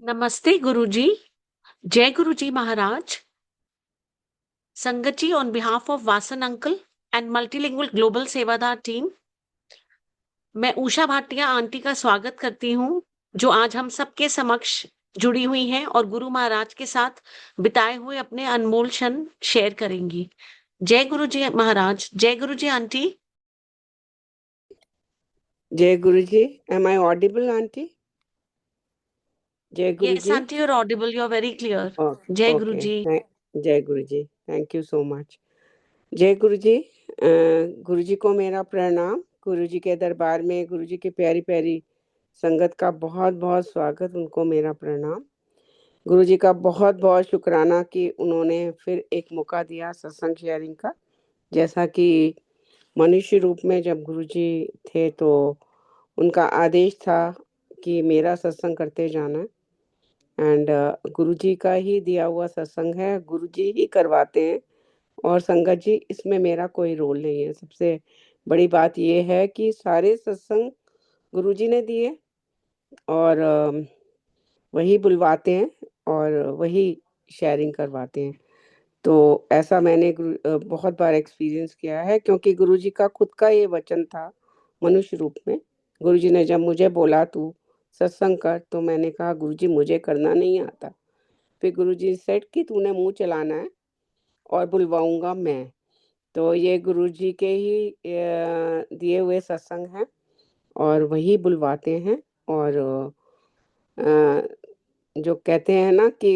नमस्ते गुरुजी। जय गुरुजी महाराज। संगत जी, on behalf of Vasan uncle and multilingual global सेवादार टीम, मैं उषा भाटिया आंटी का स्वागत करती हूँ, जो आज हम सबके समक्ष जुड़ी हुई हैं और गुरु महाराज के साथ बिताए हुए अपने अनमोल क्षण शेयर करेंगी। जय गुरुजी महाराज। जय गुरुजी आंटी। जय गुरुजी, am I audible, auntie? Jai Yes Guruji. aunty, you're audible, you're very clear. Okay, जय okay. गुरुजी। जय गुरुजी, thank you so much. जय गुरुजी। गुरुजी को मेरा प्रणाम। गुरुजी के दरबार में गुरुजी की प्यारी प्यारी संगत का बहुत बहुत स्वागत। उनको मेरा प्रणाम। गुरुजी का बहुत बहुत शुक्राना कि उन्होंने फिर एक मौका दिया सत्संग शेयरिंग का। जैसा कि मनुष्य रूप में जब गुरुजी थे तो उनका आदेश था कि मेरा सत्संग करते जाना। एंड गुरुजी का ही दिया हुआ सत्संग है, गुरुजी ही करवाते हैं। और संगत जी, इसमें मेरा कोई रोल नहीं है। सबसे बड़ी बात ये है कि सारे सत्संग गुरुजी ने दिए और वही बुलवाते हैं और वही शेयरिंग करवाते हैं। तो ऐसा मैंने बहुत बार एक्सपीरियंस किया है, क्योंकि गुरुजी का खुद का ये वचन था मनुष्य रूप में। गुरुजी ने जब मुझे बोला तू सत्संग कर, तो मैंने कहा गुरुजी मुझे करना नहीं आता। फिर गुरुजी सेड कि तूने मुंह चलाना है और बुलवाऊंगा मैं। तो ये गुरुजी के ही दिए हुए सत्संग हैं और वही बुलवाते हैं। और अ, जो कहते हैं ना कि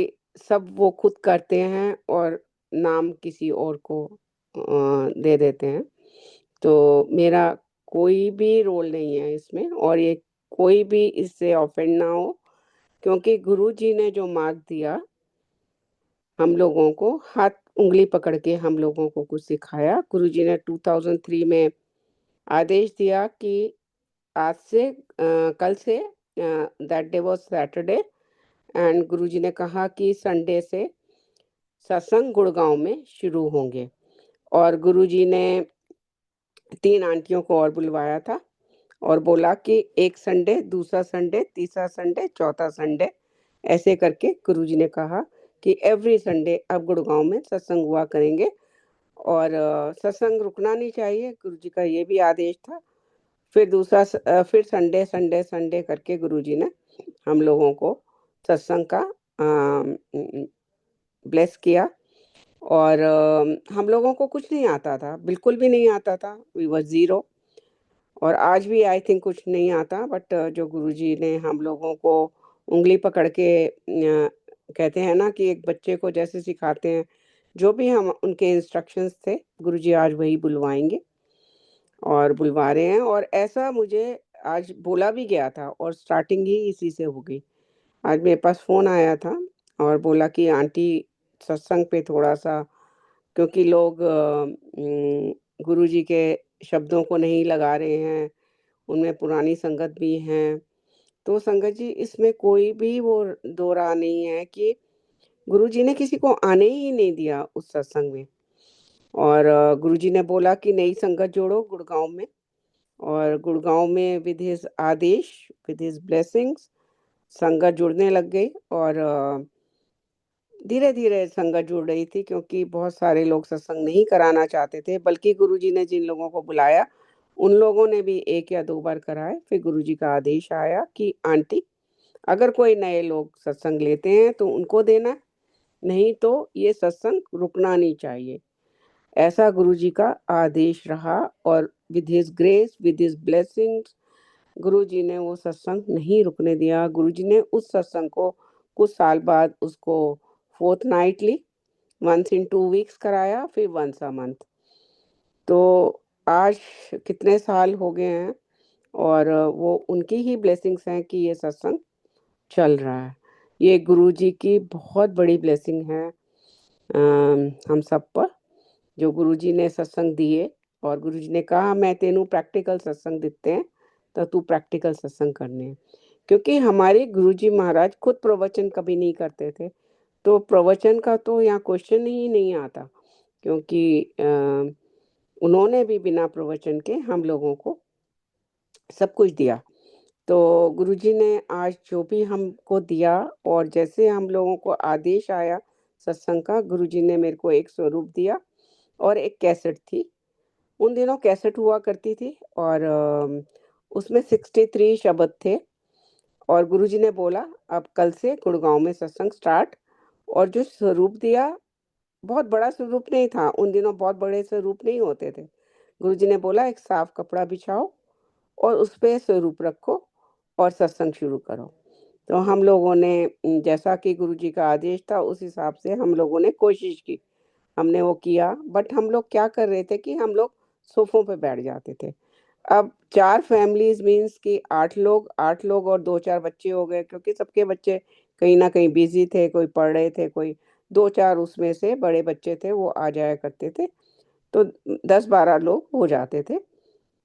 सब वो खुद करते हैं और नाम किसी और को दे देते हैं। तो मेरा कोई भी रोल नहीं है इसमें, और ये कोई भी इससे ऑफेंड ना हो, क्योंकि गुरुजी ने जो मार्ग दिया हम लोगों को, हाथ उंगली पकड़ के हम लोगों को कुछ सिखाया। गुरुजी ने 2003 में आदेश दिया कि आज से कल से, that day was Saturday, and Guruji ने कहा कि संडे से सत्संग गुड़गांव में शुरू होंगे। और गुरुजी ने 3 आंटियों को और बुलवाया था और बोला कि एक संडे, दूसरा संडे, तीसरा संडे, चौथा संडे, ऐसे करके गुरुजी ने कहा कि एवरी संडे अब गुड़गांव में सत्संग हुआ करेंगे और सत्संग रुकना नहीं चाहिए। गुरुजी का ये भी आदेश था। फिर फिर संडे संडे संडे करके गुरुजी ने हम लोगों को सत्संग का ब्लेस किया। और हम लोगों को कुछ नहीं आता था, बिल्कुल भी नहीं आता था। We were zero. और आज भी आई थिंक कुछ नहीं आता, बट जो गुरुजी ने हम लोगों को उंगली पकड़ के कहते हैं ना कि एक बच्चे को जैसे सिखाते हैं, जो भी हम उनके इंस्ट्रक्शंस थे, गुरुजी आज वही बुलवाएंगे और बुलवा रहे हैं। और ऐसा मुझे आज बोला भी गया था और स्टार्टिंग ही इसी से हो गई। आज मेरे पास फ़ोन आया था और बोला कि आंटी सत्संग पे थोड़ा सा, क्योंकि लोग गुरुजी के शब्दों को नहीं लगा रहे हैं, उनमें पुरानी संगत भी हैं। तो संगत जी, इसमें कोई भी वो दो राह नहीं है कि गुरुजी ने किसी को आने ही नहीं दिया उस सत्संग में। और गुरुजी ने बोला कि नई संगत जोड़ो गुड़गांव में, और गुड़गांव में विद हिज आदेश, विद हिज ब्लेसिंग्स संगत जुड़ने लग गई। और धीरे धीरे संगत जुड़ रही थी, क्योंकि बहुत सारे लोग सत्संग नहीं कराना चाहते थे, बल्कि गुरुजी ने जिन लोगों को बुलाया उन लोगों ने भी 1 या 2 बार कराए। फिर गुरुजी का आदेश आया कि आंटी, अगर कोई नए लोग सत्संग लेते हैं तो उनको देना, नहीं तो ये सत्संग रुकना नहीं चाहिए। ऐसा गुरुजी का आदेश रहा। और with his grace, with his blessings, Guruji ने वो सत्संग नहीं रुकने दिया। गुरुजी ने उस सत्संग को कुछ साल बाद उसको फोर्टनाइटली, वंस इन 2 वीक्स कराया, फिर वंस अ मंथ। तो आज कितने साल हो गए हैं, और वो उनकी ही ब्लेसिंग्स हैं कि ये सत्संग चल रहा है। ये गुरुजी की बहुत बड़ी ब्लेसिंग है हम सब पर, जो गुरुजी ने सत्संग दिए। और गुरुजी ने कहा मैं तेनू प्रैक्टिकल सत्संग दिते हैं, तो तू प्रैक्टिकल सत्संग करने हैं। क्योंकि हमारे गुरुजी महाराज खुद प्रवचन कभी नहीं करते थे, तो प्रवचन का तो यहाँ क्वेश्चन ही नहीं आता, क्योंकि उन्होंने भी बिना प्रवचन के हम लोगों को सब कुछ दिया। तो गुरुजी ने आज जो भी हमको दिया और जैसे हम लोगों को आदेश आया सत्संग का, गुरुजी ने मेरे को एक स्वरूप दिया और एक कैसेट थी। उन दिनों कैसेट हुआ करती थी और उसमें 63 शब्द थे और गुरुजी ने बोला अब कल से गुड़गांव में सत्संग स्टार्ट। और जो स्वरूप दिया बहुत बड़ा स्वरूप नहीं था, उन दिनों बहुत बड़े स्वरूप नहीं होते थे। गुरुजी ने बोला एक साफ कपड़ा बिछाओ और उस पे स्वरूप रखो और सत्संग शुरू करो। तो हम लोगों ने जैसा कि गुरुजी का आदेश था उस हिसाब से हम लोगों ने कोशिश की, हमने वो किया। बट हम लोग क्या कर रहे थे कि हम लोग सोफों पे बैठ जाते थे। अब 4 फैमिलीज़ मीन्स कि 8 लोग और 2-4 बच्चे हो गए, क्योंकि सबके बच्चे कहीं न कहीं बिज़ी थे, कोई पढ़ रहे थे, कोई 2-4 उसमें से बड़े बच्चे थे, वो आ जाया करते थे। तो 10-12 लोग हो जाते थे।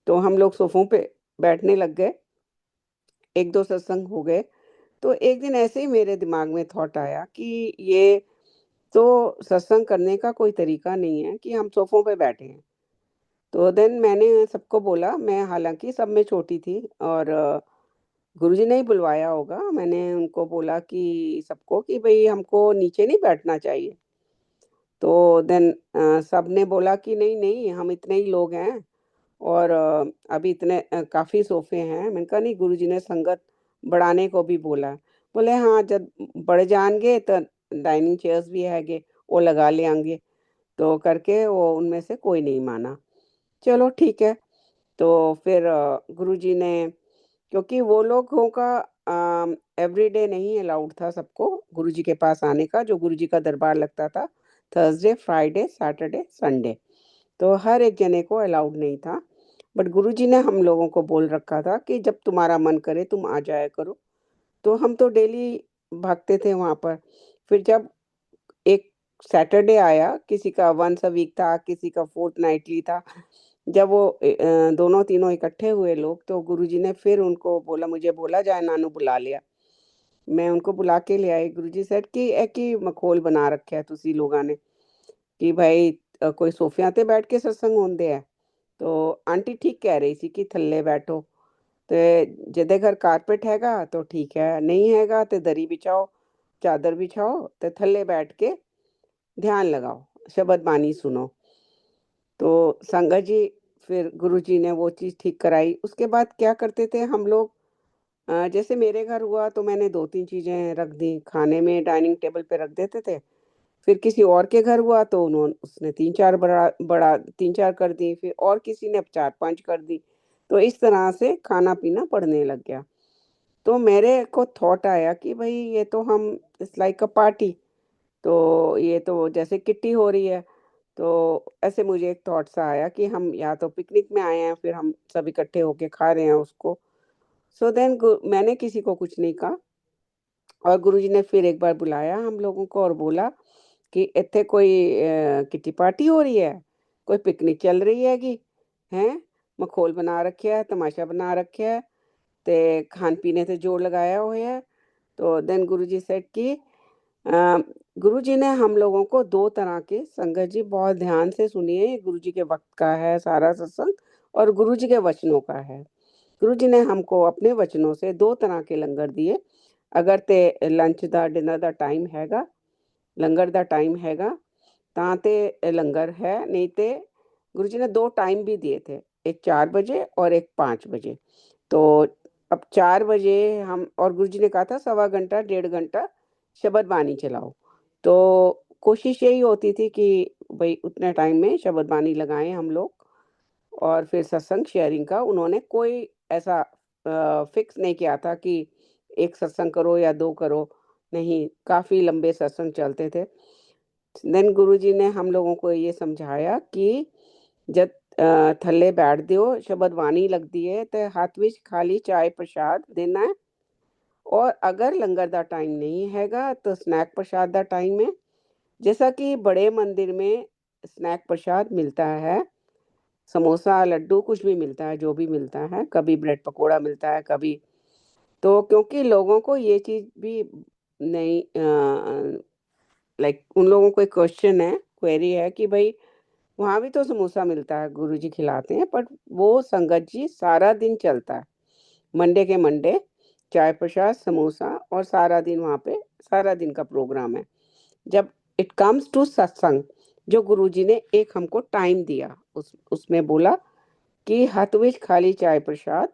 तो हम लोग सोफ़ों पे बैठने लग गए, 1-2 सत्संग हो गए। तो एक दिन ऐसे ही मेरे दिमाग में थॉट आया कि ये तो सत्संग करने का कोई तरीका नहीं है कि हम सोफ़ों पे बैठे हैं। तो देन मैंने सबको बोला, मैं हालाँकि सब में छोटी थी और गुरुजी ने ही बुलवाया होगा। मैंने उनको बोला कि सबको कि भई हमको नीचे नहीं बैठना चाहिए। तो देन सबने बोला कि नहीं-नहीं हम इतने ही लोग हैं और अभी इतने काफ़ी सोफ़े हैं। मैंने कहा नहीं, गुरुजी ने संगत बढ़ाने को भी बोला है। बोले हाँ, जब बढ़ जाएँगे तो डाइनिंग चेयर्स भी हैगे, वो लगा लेंगे। तो करके वो उनमें से कोई नहीं माना। चलो ठीक है। तो फिर गुरुजी ने, क्योंकि वो लोगों का एवरीडे नहीं अलाउड था सबको गुरुजी के पास आने का, जो गुरुजी का दरबार लगता था थर्सडे, फ्राइडे, सैटरडे, संडे। तो हर एक जने को अलाउड नहीं था। बट गुरुजी ने हम लोगों को बोल रखा था कि जब तुम्हारा मन करे तुम आ जाया करो। तो हम तो डेली भागते थे वहाँ पर। फिर जब एक सैटरडे आया, किसी का वन्स अ वीक था, किसी का फोर्टनाइटली था। जब वो दोनों तीनों इकट्ठे हुए लोग, तो गुरुजी ने फिर उनको बोला, मुझे बोला जाए, नानू बुला लिया। मैं उनको बुला के ले आई। गुरुजी सेड कि "ए की मखौल बना रखा है तुसी लोगों ने कि भाई कोई सोफियां ते बैठ के सत्संग होंदे है। तो आंटी ठीक कह रही थी कि थल्ले बैठो, ते जिदे घर कारपेट हैगा तो ठीक है, नहीं हैगा ते दरी बिछाओ, चादर बिछाओ ते थल्ले बैठ के ध्यान लगाओ, शबद बानी सुनो। तो संगत जी, फिर गुरुजी ने वो चीज़ ठीक कराई। उसके बाद क्या करते थे हम लोग, जैसे मेरे घर हुआ तो मैंने 2-3 चीज़ें रख दी, खाने में डाइनिंग टेबल पे रख देते थे। फिर किसी और के घर हुआ तो उसने 3-4 बड़ा 3-4 कर दी, फिर और किसी ने 4-5 कर दी। तो इस तरह से खाना-पीना बढ़ने लग गया। तो मेरे को थॉट आया कि भई ये तो हम इट्स लाइक अ पार्टी, तो ये तो जैसे किट्टी हो रही है। तो ऐसे मुझे एक थॉट सा आया कि हम या तो पिकनिक में आए हैं, फिर हम सब इकट्ठे होके खा रहे हैं उसको। सो देन मैंने किसी को कुछ नहीं कहा और गुरुजी ने फिर एक बार बुलाया हम लोगों को और बोला कि इत्थे कोई किटी पार्टी हो रही है, कोई पिकनिक चल रही हैगी, हैं? मखौल बना रखा है, तमाशा बना रखा है ते खान-पीने ते जोर लगाया होया है। तो देन गुरुजी सेड कि अ, गुरुजी ने हम लोगों को 2 तरह के, संगत जी बहुत ध्यान से सुनिए, ये गुरुजी के वक़्त का है सारा सत्संग और गुरुजी के वचनों का है। गुरुजी ने हमको अपने वचनों से 2 तरह के लंगर दिए। अगर ते लंच दा, डिनर दा टाइम हैगा, लंगर दा टाइम हैगा, तां ते लंगर है, नहीं ते गुरुजी ने 2 टाइम भी दिए थे, एक 4 बजे और एक 5 बजे। तो अब 4 बजे हम, और गुरुजी ने कहा था सवा घंटा, 1.5 घंटा शबद बानी चलाओ। तो कोशिश यही होती थी कि भई उतने टाइम में शबद बानी लगाएँ हम लोग और फिर सत्संग शेयरिंग का उन्होंने कोई ऐसा फिक्स नहीं किया था कि 1 सत्संग करो या 2 करो, नहीं, काफ़ी लंबे सत्संग चलते थे। देन गुरुजी ने हम लोगों को ये समझाया कि जब थल्ले बैठ दियो, शबद बानी लगदी है ते हत्थ विच खाली चाय प्रसाद देना है और अगर लंगर दा टाइम नहीं हैगा तो स्नैक प्रसाद दा टाइम है। जैसा कि बड़े मंदिर में स्नैक प्रसाद मिलता है, समोसा, लड्डू कुछ भी मिलता है, जो भी मिलता है, कभी ब्रेड पकोड़ा मिलता है, कभी। तो क्योंकि लोगों को ये चीज़ भी नहीं लाइक उन लोगों को एक क्वेश्चन है, क्वेरी है कि भई वहाँ भी तो समोसा मिलता है, गुरुजी खिलाते हैं, बट वो संगत जी सारा दिन चलता है। मंडे के मंडे चाय प्रसाद समोसा और सारा दिन वहाँ पे सारा दिन का प्रोग्राम है। जब इट कम्स टू सत्संग, जो गुरुजी ने एक हमको टाइम दिया, उसमें बोला कि हथ विच खाली चाय प्रसाद,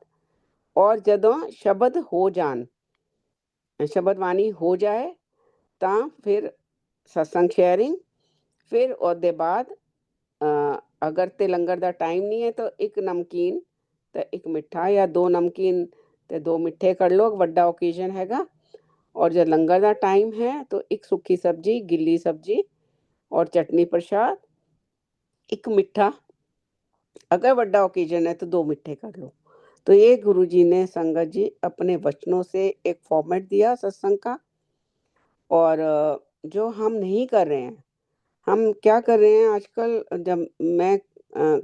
और जदों शब्द हो जान, शब्द वाणी हो जाए ਤਾਂ ਫਿਰ ਸਤਸੰਗ ਸ਼ੇਅਰਿੰਗ, ਫਿਰ ਉਹਦੇ ਬਾਅਦ ਅਗਰ ਤੇ ਲੰਗਰ ਦਾ ਟਾਈਮ ਨਹੀਂ ਹੈ ਤਾਂ ਇੱਕ ਨਮਕੀਨ ਤੇ ਇੱਕ ਮਿੱਠਾ, ਜਾਂ ਦੋ ਨਮਕੀਨ ਤੇ ਦੋ ਮਿੱਠੇ ਕਰ ਲਓ, ਵੱਡਾ ਓਕੇਜ਼ਨ ਹੈਗਾ। और जब लंगर का टाइम है तो एक सूखी सब्जी, गिल्ली सब्जी और चटनी प्रसाद, एक मिठा, अगर बड़ा ओकेजन है तो दो मिठे कर लो। तो ये गुरुजी ने संगत जी अपने वचनों से एक फॉर्मेट दिया सत्संग का, और जो हम नहीं कर रहे हैं, हम क्या कर रहे हैं आजकल। मैं अ,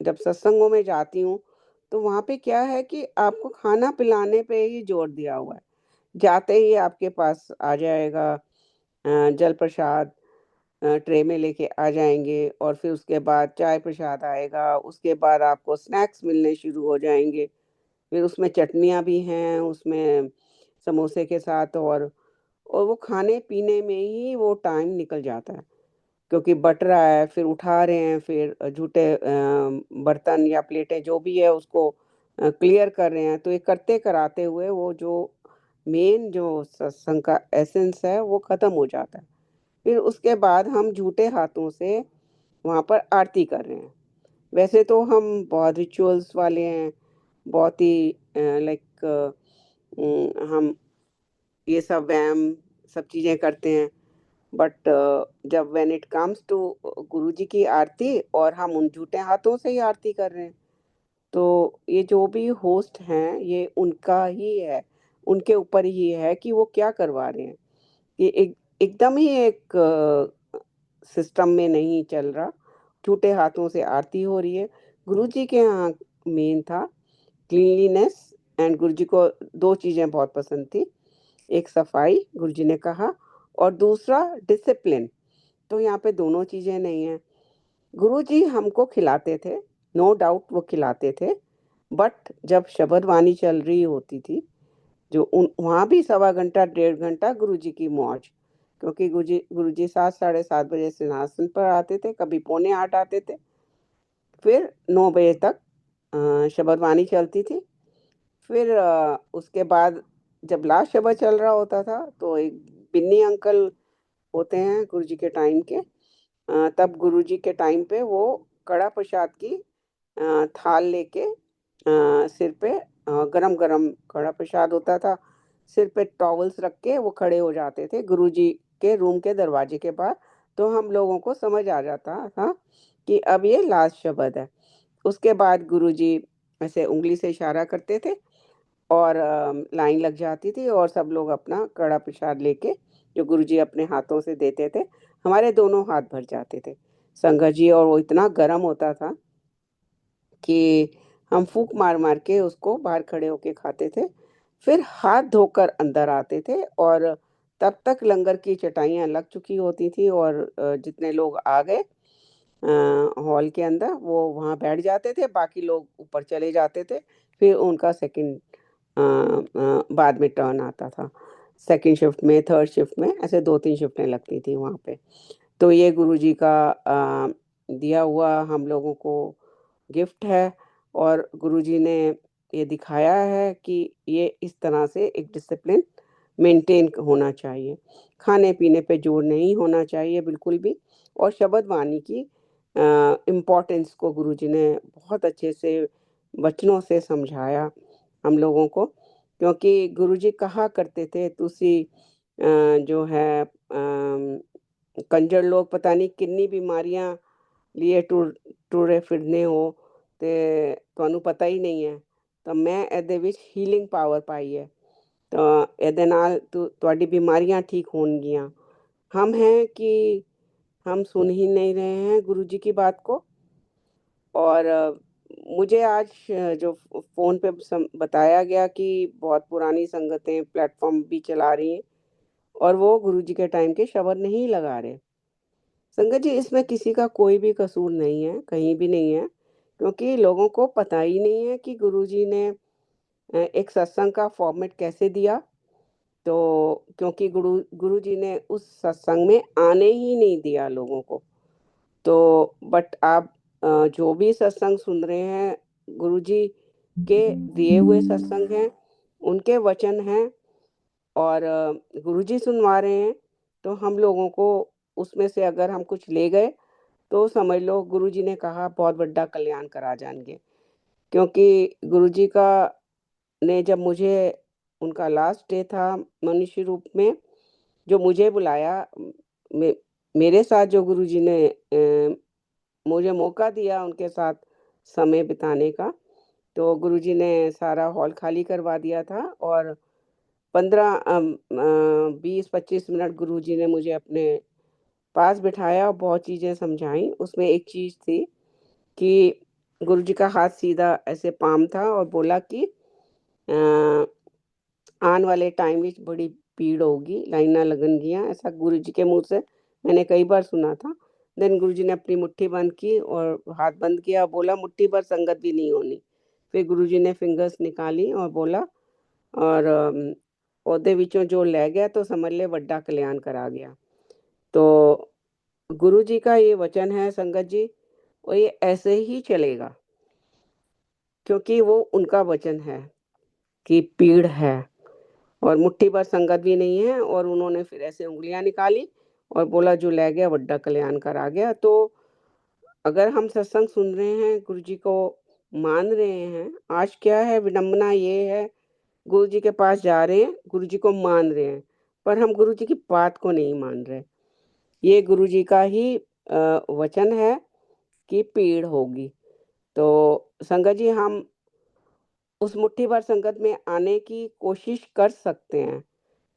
जब सत्संगों में जाती हूँ तो वहाँ पे क्या है कि आपको खाना पिलाने पे ही जोर दिया हुआ है। जाते ही आपके पास आ जाएगा जल प्रसाद, ट्रे में लेके आ जाएंगे, और फिर उसके बाद चाय प्रसाद आएगा, उसके बाद आपको स्नैक्स मिलने शुरू हो जाएंगे। फिर उसमें चटनियाँ भी हैं, उसमें समोसे के साथ, और वो खाने पीने में ही वो टाइम निकल जाता है, क्योंकि बट रहा है, फिर उठा रहे हैं, फिर झूठे बर्तन या प्लेटें जो भी है उसको क्लियर कर रहे हैं। तो ये करते कराते हुए वो जो मेन जो सत्संग का एसेंस है वो ख़त्म हो जाता है। फिर उसके बाद हम झूठे हाथों से वहाँ पर आरती कर रहे हैं। वैसे तो हम बहुत रिचुअल्स वाले हैं, बहुत ही लाइक हम ये सब व्यायाम सब चीज़ें करते हैं। बट जब व्हेन इट कम्स टू गुरुजी की आरती, और हम उन झूठे हाथों से ही आरती कर रहे हैं, तो ये जो भी होस्ट हैं ये उनका ही है, उनके ऊपर ही है कि वो क्या करवा रहे हैं। ये एकदम ही एक सिस्टम में नहीं चल रहा, झूठे हाथों से आरती हो रही है। गुरुजी के यहाँ मेन था क्लीनलीनेस, एंड गुरुजी को दो चीज़ें बहुत पसंद थी, एक सफाई गुरुजी ने कहा, और दूसरा डिसिप्लिन। तो यहाँ पे दोनों चीज़ें नहीं हैं। गुरुजी हमको खिलाते थे, नो डाउट वो खिलाते थे, बट जब शबद वाणी चल रही होती थी, जो उन वहाँ भी सवा घंटा डेढ़ घंटा गुरुजी की मौज, क्योंकि गुरुजी 7 साढ़े 7 बजे सिंहासन पर आते थे, कभी पौने 8 आते थे। फिर 9 बजे तक शबद वाणी चलती थी। फिर उसके बाद जब लास्ट शबद चल रहा होता था तो एक बिन्नी अंकल होते हैं गुरुजी के टाइम के, तब गुरुजी के टाइम पे वो कड़ा प्रसाद की थाल लेके सिर पे गरम गरम कड़ा प्रसाद होता था, सिर पे टॉवल्स रख के वो खड़े हो जाते थे गुरुजी के रूम के दरवाजे के बाहर। तो हम लोगों को समझ आ जाता था कि अब ये लास्ट शब्द है। उसके बाद गुरुजी ऐसे उंगली से इशारा करते थे, और लाइन लग जाती थी, और सब लोग अपना कड़ा प्रसाद लेके जो गुरुजी अपने हाथों से देते थे, हमारे दोनों हाथ भर जाते थे संगत जी, और वो इतना गर्म होता था कि हम फूक मार मार के उसको बाहर खड़े होके खाते थे। फिर हाथ धोकर अंदर आते थे, और तब तक लंगर की चटाइयाँ लग चुकी होती थी, और जितने लोग आ गए हॉल के अंदर वो वहाँ बैठ जाते थे, बाकी लोग ऊपर चले जाते थे। फिर उनका सेकंड बाद में टर्न आता था, सेकंड शिफ्ट में, थर्ड शिफ्ट में, ऐसे 2-3 शिफ्टें लगती थी वहाँ पे। तो ये गुरुजी का दिया हुआ हम लोगों को गिफ्ट है, और गुरुजी ने ये दिखाया है कि ये इस तरह से एक डिसिप्लिन मेंटेन होना चाहिए। खाने-पीने पे जोर नहीं होना चाहिए बिल्कुल भी, और शब्द वाणी की इम्पोर्टेंस को गुरुजी ने बहुत अच्छे से वचनों से समझाया हम लोगों को, क्योंकि गुरुजी कहा करते थे तुसी जो है कंजर लोग पता नहीं कितनी बीमारियां लिए ਟੁਰੇ ਫਿਰਨੇ ਹੋ ਤੇ ਤੁਹਾਨੂੰ ਪਤਾ ਹੀ ਨਹੀਂ ਹੈ। ਤਾਂ ਮੈਂ ਇਹਦੇ ਵਿੱਚ ਹੀਲਿੰਗ ਪਾਵਰ ਪਾਈ ਹੈ, ਤਾਂ ਇਹਦੇ ਨਾਲ ਤੁਹਾਡੀ ਬਿਮਾਰੀਆਂ ठीक होंगियां। हम हैं कि हम सुन ही नहीं रहे हैं गुरु जी की बात को। और मुझे आज जो फ़ोन पे बताया गया कि बहुत पुरानी संगतें प्लेटफॉर्म भी चला रही हैं, और वो गुरु जी के टाइम के शब्द नहीं लगा रहे। संगत जी इसमें किसी का कोई भी कसूर नहीं है, कहीं भी नहीं है, क्योंकि लोगों को पता ही नहीं है कि गुरुजी ने एक सत्संग का फॉर्मेट कैसे दिया, तो क्योंकि गुरुजी ने उस सत्संग में आने ही नहीं दिया लोगों को। तो बट आप जो भी सत्संग सुन रहे हैं, गुरुजी के दिए हुए सत्संग हैं, उनके वचन हैं, और गुरुजी सुनवा रहे हैं, तो हम लोगों को उसमें से अगर हम कुछ ले गए तो समझ लो गुरुजी ने कहा बहुत बड़ा कल्याण करा जाएंगे। क्योंकि गुरुजी का ने जब मुझे, उनका लास्ट डे था मनुष्य रूप में, जो मुझे बुलाया, मे, मेरे साथ जो गुरुजी ने मुझे मौका दिया उनके साथ समय बिताने का, तो गुरुजी ने सारा हॉल खाली करवा दिया था, और 20-25 मिनट गुरुजी ने मुझे अपने पास बिठाया और बहुत चीज़ें समझाई। उसमें एक चीज़ थी कि गुरुजी का हाथ सीधा ऐसे पाम था और बोला कि अ, आने वाले टाइम में बड़ी भीड़ होगी, लाइना लगनगियां, ऐसा गुरुजी के मुंह से मैंने कई बार सुना था। देन गुरुजी ने अपनी मुट्ठी बंद की और हाथ बंद किया और बोला मुट्ठी भर संगत भी नहीं होनी। फिर गुरुजी ने फिंगर्स निकाली और बोला, और ओदे विचों जो ले गया तो समझ ले बड़ा कल्याण करा गया। तो गुरुजी का ये वचन है संगत जी, और ये ऐसे ही चलेगा, क्योंकि वो उनका वचन है कि पीड़ है और मुट्ठी भर संगत भी नहीं है, और उन्होंने फिर ऐसे उंगलियां निकाली और बोला जो ले गया बड़ा कल्याण करा गया। तो अगर हम सत्संग सुन रहे हैं, गुरुजी को मान रहे हैं, आज क्या है विडंबना ये है, गुरुजी के पास जा रहे हैं, गुरुजी को मान रहे हैं, पर हम गुरुजी की बात को नहीं मान रहे। ये गुरुजी का ही वचन है कि पीड़ होगी। तो संगत जी, हम उस मुट्ठी भर संगत में आने की कोशिश कर सकते हैं।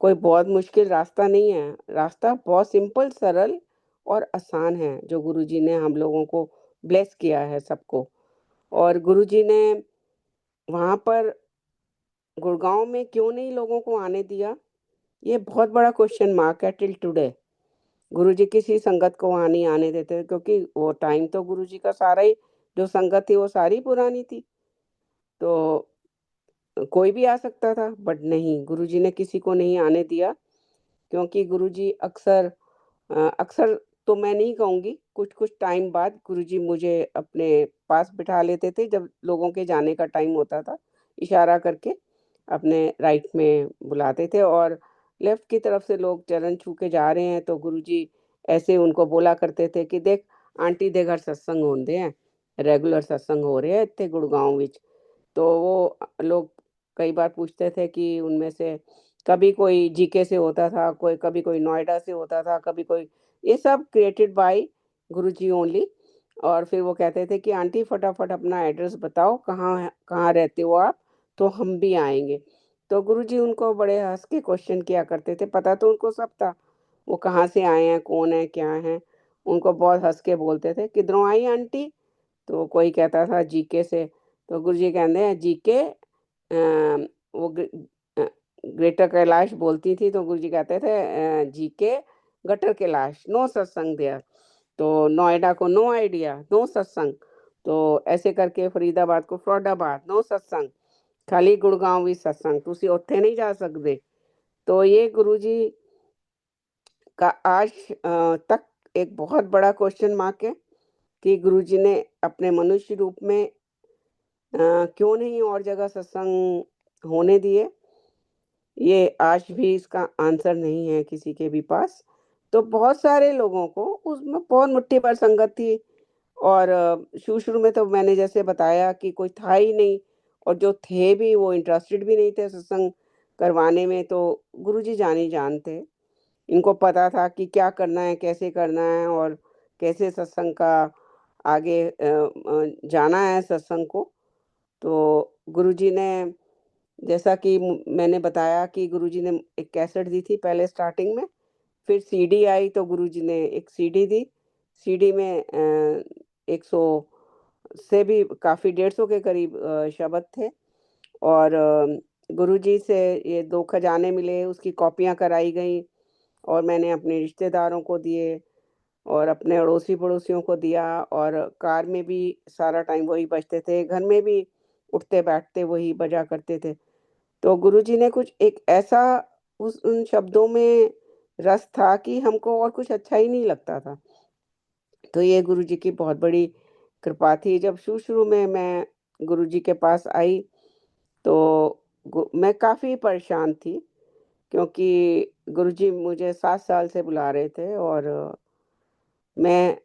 कोई बहुत मुश्किल रास्ता नहीं है, रास्ता बहुत सिंपल, सरल और आसान है, जो गुरुजी ने हम लोगों को ब्लेस किया है सबको। और गुरुजी ने वहाँ पर गुड़गांव में क्यों नहीं लोगों को आने दिया, ये बहुत बड़ा क्वेश्चन मार्क है टिल टुडे। गुरुजी किसी संगत को वहाँ नहीं आने देते, क्योंकि वो टाइम तो गुरुजी का सारा ही, जो संगत थी वो सारी पुरानी थी, तो कोई भी आ सकता था, बट नहीं, गुरुजी ने किसी को नहीं आने दिया। क्योंकि गुरुजी अक्सर अक्सर तो मैं नहीं कहूँगी, कुछ-कुछ टाइम बाद गुरुजी मुझे अपने पास बिठा लेते थे, जब लोगों के जाने का टाइम होता था, इशारा करके अपने राइट में बुलाते थे, और लेफ्ट की तरफ से लोग चरण छू के जा रहे हैं, तो गुरुजी ऐसे उनको बोला करते थे कि देख आंटी दे घर सत्संग होंदे हैं, रेगुलर सत्संग हो रहे हैं इत्थे गुड़गांव विच। तो वो लोग कई बार पूछते थे कि उनमें से कभी कोई जीके से होता था, कोई कभी कोई नोएडा से होता था, कभी कोई, ये सब क्रिएटेड बाय गुरुजी ओनली। और फिर वो कहते थे कि आंटी फटाफट अपना एड्रेस बताओ, कहाँ रहते हो आप, तो हम भी आएंगे। तो गुरुजी उनको बड़े हंस के क्वेश्चन किया करते थे, पता तो उनको सब था वो कहाँ से आए हैं, कौन है, क्या है। उनको बहुत हंस के बोलते थे किधरों आई आंटी, तो कोई कहता था जीके से, तो गुरुजी कहते हैं जीके, वो ग्रेटर कैलाश बोलती थी, तो गुरुजी कहते थे जीके गटर कैलाश, नो सत्संग देयर। तो नोएडा को नो आइडिया, नो सत्संग। तो ऐसे करके फरीदाबाद को फरीदाबाद, नो सत्संग। खाली गुड़गांव भी सत्संग, तुसी उत्थे नहीं जा सकते। तो ये गुरुजी का आज तक एक बहुत बड़ा क्वेश्चन मार्क है कि गुरुजी ने अपने मनुष्य रूप में क्यों नहीं और जगह सत्संग होने दिए, ये आज भी इसका आंसर नहीं है किसी के भी पास। तो बहुत सारे लोगों को उसमें बहुत मुट्ठी भर संगत थी, और शुरू-शुरू में तो मैंने जैसे बताया कि कोई था ही नहीं, और जो थे भी वो इंटरेस्टेड भी नहीं थे सत्संग करवाने में, तो गुरुजी जान ही जान थे। इनको पता था कि क्या करना है, कैसे करना है, और कैसे सत्संग का आगे जाना है सत्संग को। तो गुरुजी ने, जैसा कि मैंने बताया कि गुरुजी ने एक कैसेट दी थी पहले स्टार्टिंग में, फिर सीडी आई तो गुरुजी ने एक सीडी दी। सीडी में 100 से भी काफ़ी 150 के करीब शब्द थे, और गुरुजी से ये 2 खजाने मिले, उसकी कॉपियाँ कराई गई, और मैंने अपने रिश्तेदारों को दिए और अपने अड़ोसी-पड़ोसियों को दिया, और कार में भी सारा टाइम वही बजते थे, घर में भी उठते बैठते वही बजा करते थे। तो गुरुजी ने कुछ एक ऐसा उस उन शब्दों में रस था कि हमको और कुछ अच्छा ही नहीं लगता था। तो ये गुरुजी की बहुत बड़ी कृपा थी। जब शुरू-शुरू में मैं गुरुजी के पास आई, तो मैं काफ़ी परेशान थी, क्योंकि गुरुजी मुझे 7 साल से बुला रहे थे और मैं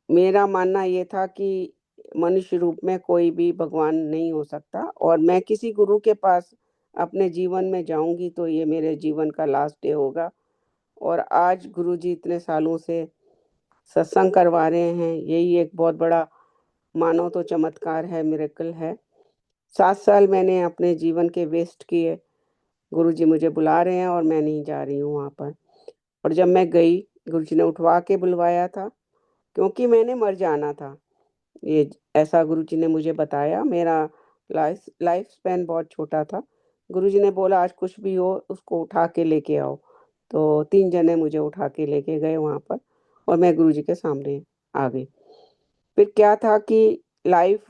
मेरा मानना ये था कि मनुष्य रूप में कोई भी भगवान नहीं हो सकता, और मैं किसी गुरु के पास अपने जीवन में जाऊँगी तो ये मेरे जीवन का लास्ट डे होगा। और आज गुरुजी इतने सालों से सत्संग करवा रहे हैं, यही एक बहुत बड़ा मानो तो चमत्कार है, मिरेकल है। 7 साल मैंने अपने जीवन के वेस्ट किए, गुरुजी मुझे बुला रहे हैं और मैं नहीं जा रही हूँ वहाँ पर। और जब मैं गई, गुरुजी ने उठवा के बुलवाया था, क्योंकि मैंने मर जाना था। ये ऐसा गुरुजी ने मुझे बताया, मेरा लाइफ स्पैन बहुत छोटा था। गुरुजी ने बोला आज कुछ भी हो उसको उठा के लेके आओ। तो 3 जने मुझे उठा के लेके गए वहाँ पर, और मैं गुरुजी के सामने आ गई। फिर क्या था कि लाइफ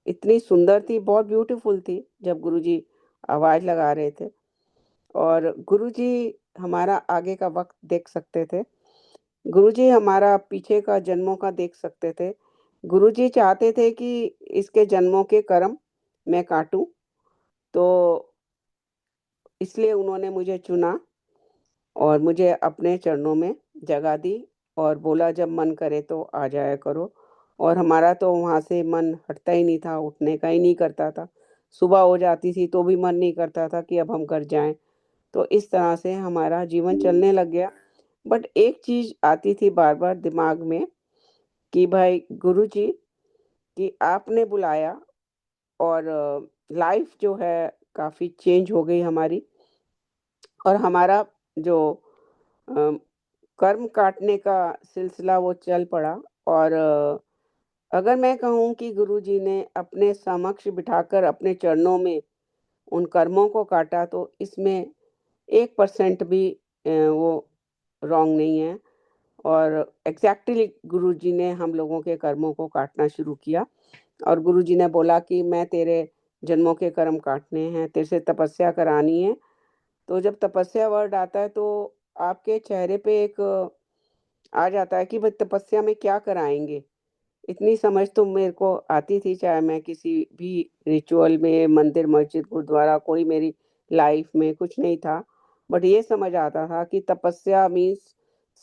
इतनी सुंदर थी, बहुत ब्यूटीफुल थी, जब गुरुजी आवाज़ लगा रहे थे, और गुरुजी हमारा आगे का वक़्त देख सकते थे। गुरुजी हमारा पीछे का जन्मों का देख सकते थे। गुरुजी चाहते थे कि इसके जन्मों के कर्म मैं काटूँ, तो इसलिए उन्होंने मुझे चुना और मुझे अपने चरणों में जगह दी, और बोला जब मन करे तो आ जाया करो। और हमारा तो वहाँ से मन हटता ही नहीं था, उठने का ही नहीं करता था। सुबह हो जाती थी तो भी मन नहीं करता था कि अब हम घर जाएँ। तो इस तरह से हमारा जीवन चलने लग गया। बट एक चीज़ आती थी बार-बार दिमाग में कि भाई गुरुजी, कि आपने बुलाया, और लाइफ़ जो है काफ़ी चेंज हो गई हमारी, और हमारा जो अ, कर्म काटने का सिलसिला वो चल पड़ा। और अगर मैं कहूँ कि गुरुजी ने अपने समक्ष बिठाकर अपने चरणों में उन कर्मों को काटा, तो इसमें 1% भी वो रॉन्ग नहीं है। और एग्ज़ैक्टली गुरुजी ने हम लोगों के कर्मों को काटना शुरू किया, और गुरुजी ने बोला कि मैं तेरे जन्मों के कर्म काटने हैं, तेरे से तपस्या करानी है। तो जब तपस्या वर्ड आता है तो आपके चेहरे पे एक आ जाता है कि भाई तपस्या में क्या कराएँगे? इतनी समझ तो मेरे को आती थी, चाहे मैं किसी भी रिचुअल में मंदिर, मस्जिद, गुरुद्वारा, कोई मेरी लाइफ में कुछ नहीं था। बट ये समझ आता था कि तपस्या मीन्स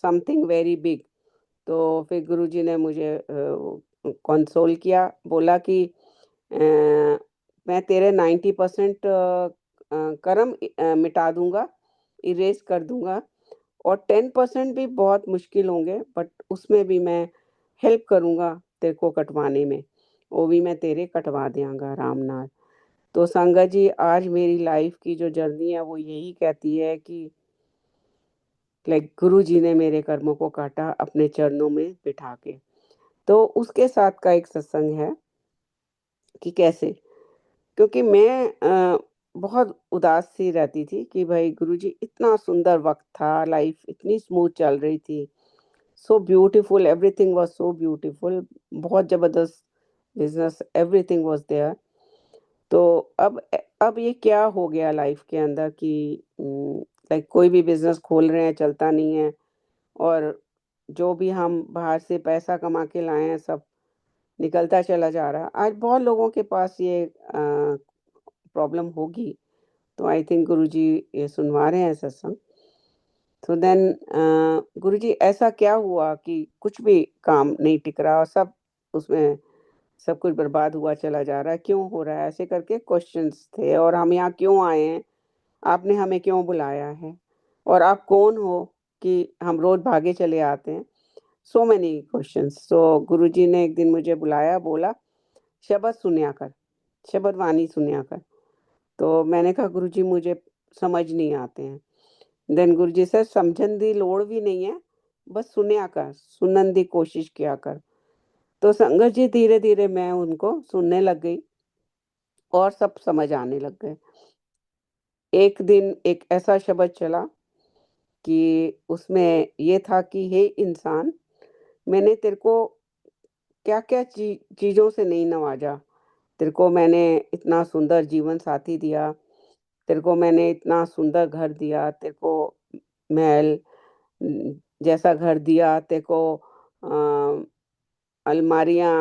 समथिंग वेरी बिग। तो फिर गुरुजी ने मुझे कंसोल किया, बोला कि मैं तेरे 90% कर्म मिटा दूँगा, इरेज़ कर दूँगा, और 10% भी बहुत मुश्किल होंगे, बट उसमें भी मैं हेल्प करूँगा तेरे को कटवाने में, वो भी मैं तेरे कटवा दियांगा आराम नाल। तो संगत जी, आज मेरी लाइफ़ की जो जर्नी है वो यही कहती है कि लाइक गुरुजी ने मेरे कर्मों को काटा अपने चरणों में बिठा के। तो उसके साथ का एक सत्संग है कि कैसे, क्योंकि मैं बहुत उदास सी रहती थी कि भाई गुरुजी, इतना सुंदर वक़्त था, लाइफ़ इतनी स्मूथ चल रही थी, so beautiful, everything was so beautiful, बहुत ज़बरदस्त बिज़नेस, एवरीथिंग वाज़ देयर। तो अब ये क्या हो गया लाइफ़ के अंदर कि लाइक कोई भी बिज़नेस खोल रहे हैं, चलता नहीं है, और जो भी हम बाहर से पैसा कमा के लाए हैं, सब निकलता चला जा रहा है। आज बहुत लोगों के पास ये प्रॉब्लम होगी, तो आई थिंक गुरुजी ये सुनवा रहे हैं सत्संग। तो देन गुरुजी, ऐसा क्या हुआ कि कुछ भी काम नहीं टिक रहा और सब उसमें सब कुछ बर्बाद हुआ चला जा रहा है, क्यों हो रहा है? ऐसे करके क्वेश्चन्स थे, और हम यहाँ क्यों आए हैं? आपने हमें क्यों बुलाया है? और आप कौन हो कि हम रोज़ भागे चले आते हैं? So many questions. तो गुरुजी ने एक दिन मुझे बुलाया, बोला, "शब्द सुन्या कर, शब्द वाणी सुन्या कर।" तो मैंने कहा, "गुरुजी, मुझे समझ नहीं आते हैं।" देन गुरुजी से, "समझन दी लोड़ भी नहीं है, बस सुन्या कर, सुनन दी कोशिश किया कर।" तो संगत जी, धीरे-धीरे मैं उनको सुनने लग गई, और सब समझ आने लग गए। एक दिन एक ऐसा शब्द चला कि उसमें ये था कि हे इंसान, मैंने तेरे को क्या-क्या चीज़ों से नहीं नवाजा। तेरे को मैंने इतना सुंदर जीवन साथी दिया, तेरे को मैंने इतना सुंदर घर दिया, तेरे को महल जैसा घर दिया, तेरे को अ, अलमारियाँ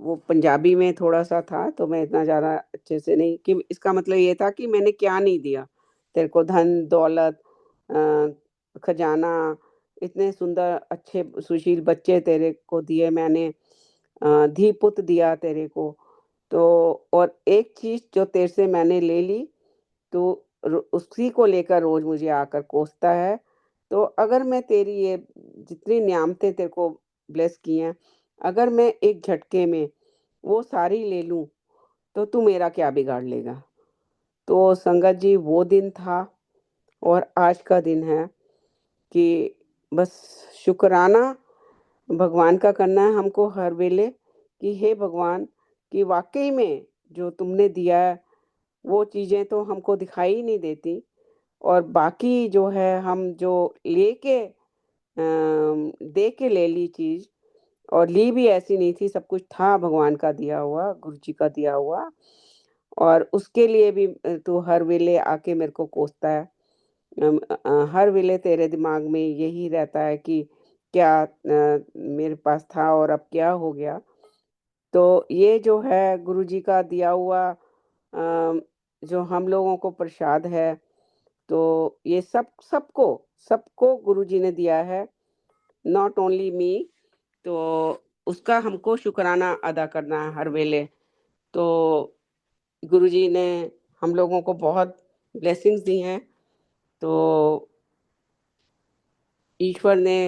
वो पंजाबी में थोड़ा-सा था, तो मैं इतना ज़्यादा अच्छे से नहीं कि इसका मतलब ये था कि मैंने क्या नहीं दिया। तेरे को धन-दौलत खजाना, इतने सुंदर अच्छे सुशील बच्चे तेरे को दिए मैंने, धी-पुत्र दिया तेरे को। तो और एक चीज़ जो तेरे से मैंने ले ली, तो उसी को लेकर रोज़ मुझे आकर कोसता है। तो अगर मैं तेरी ये जितनी नियामतें तेरे को ब्लेस की हैं, अगर मैं एक झटके में वो सारी ले लूँ, तो तू मेरा क्या बिगाड़ लेगा? तो संगत जी वो दिन था और आज का दिन है कि बस शुकराना भगवान का करना है हमको हर वेले कि हे भगवान, कि वाक़ई में जो तुमने दिया है, वो चीज़ें तो हमको दिखाई ही नहीं देती और बाकी जो है हम जो लेके दे के ले ली चीज़ और ली भी ऐसी नहीं थी, सब कुछ था भगवान का दिया हुआ, गुरु जी का दिया हुआ और उसके लिए भी तू हर वेले आके मेरे को कोसता है। हर वेले तेरे दिमाग में यही रहता है कि क्या मेरे पास था और अब क्या हो गया? तो ये जो है गुरु जी का दिया हुआ जो हम लोगों को प्रसाद है, तो ये सबको गुरु जी ने दिया है, नॉट ओनली मी। तो उसका हमको शुकराना अदा करना है हर वेले। तो गुरुजी ने हम लोगों को बहुत ब्लेसिंग्स दी हैं, तो ईश्वर ने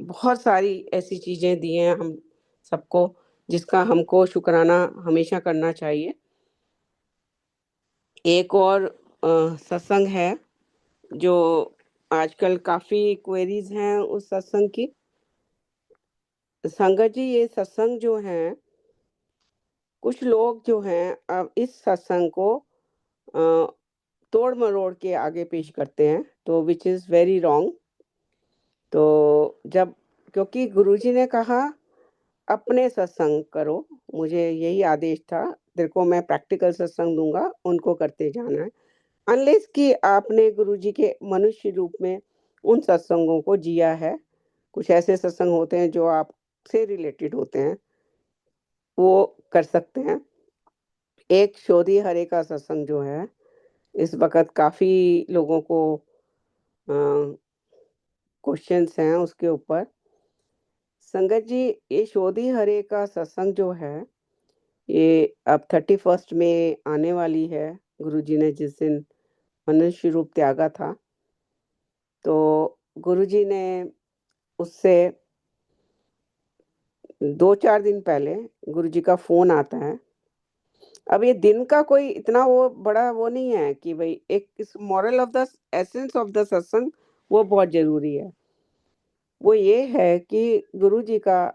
बहुत सारी ऐसी चीज़ें दी हैं हम सबको, जिसका हमको शुकराना हमेशा करना चाहिए। एक और सत्संग है, जो आजकल काफ़ी क्वेरीज़ हैं उस सत्संग की। संगत जी, ये सत्संग जो हैं, कुछ लोग जो हैं इस सत्संग को अ, तोड़-मरोड़ के आगे पेश करते हैं, तो व्हिच इज़ वेरी रॉन्ग। तो जब क्योंकि गुरुजी ने कहा अपने सत्संग करो, मुझे यही आदेश था, तेरे को मैं प्रैक्टिकल सत्संग दूँगा, उनको करते जाना है। अनलेस कि आपने गुरुजी के मनुष्य रूप में उन सत्संगों को जिया है, कुछ ऐसे सत्संग होते हैं जो आपसे रिलेटेड होते हैं, वो कर सकते हैं। एक शोधी हरे का सत्संग जो है, इस वक़्त काफ़ी लोगों को अ, क्वेश्चन्स हैं उसके ऊपर। संगत जी, ये शोधी हरे का सत्संग जो है, ये अब 31st में आने वाली है, गुरुजी ने जिस दिन मनुष्य रूप त्यागा था। तो गुरुजी ने उससे 2-4 दिन पहले गुरुजी का फ़ोन आता है। अब ये दिन का कोई इतना वो बड़ा वो नहीं है कि भई एक इस moral of the essence of the सत्संग वो बहुत ज़रूरी है। वो ये है कि गुरुजी का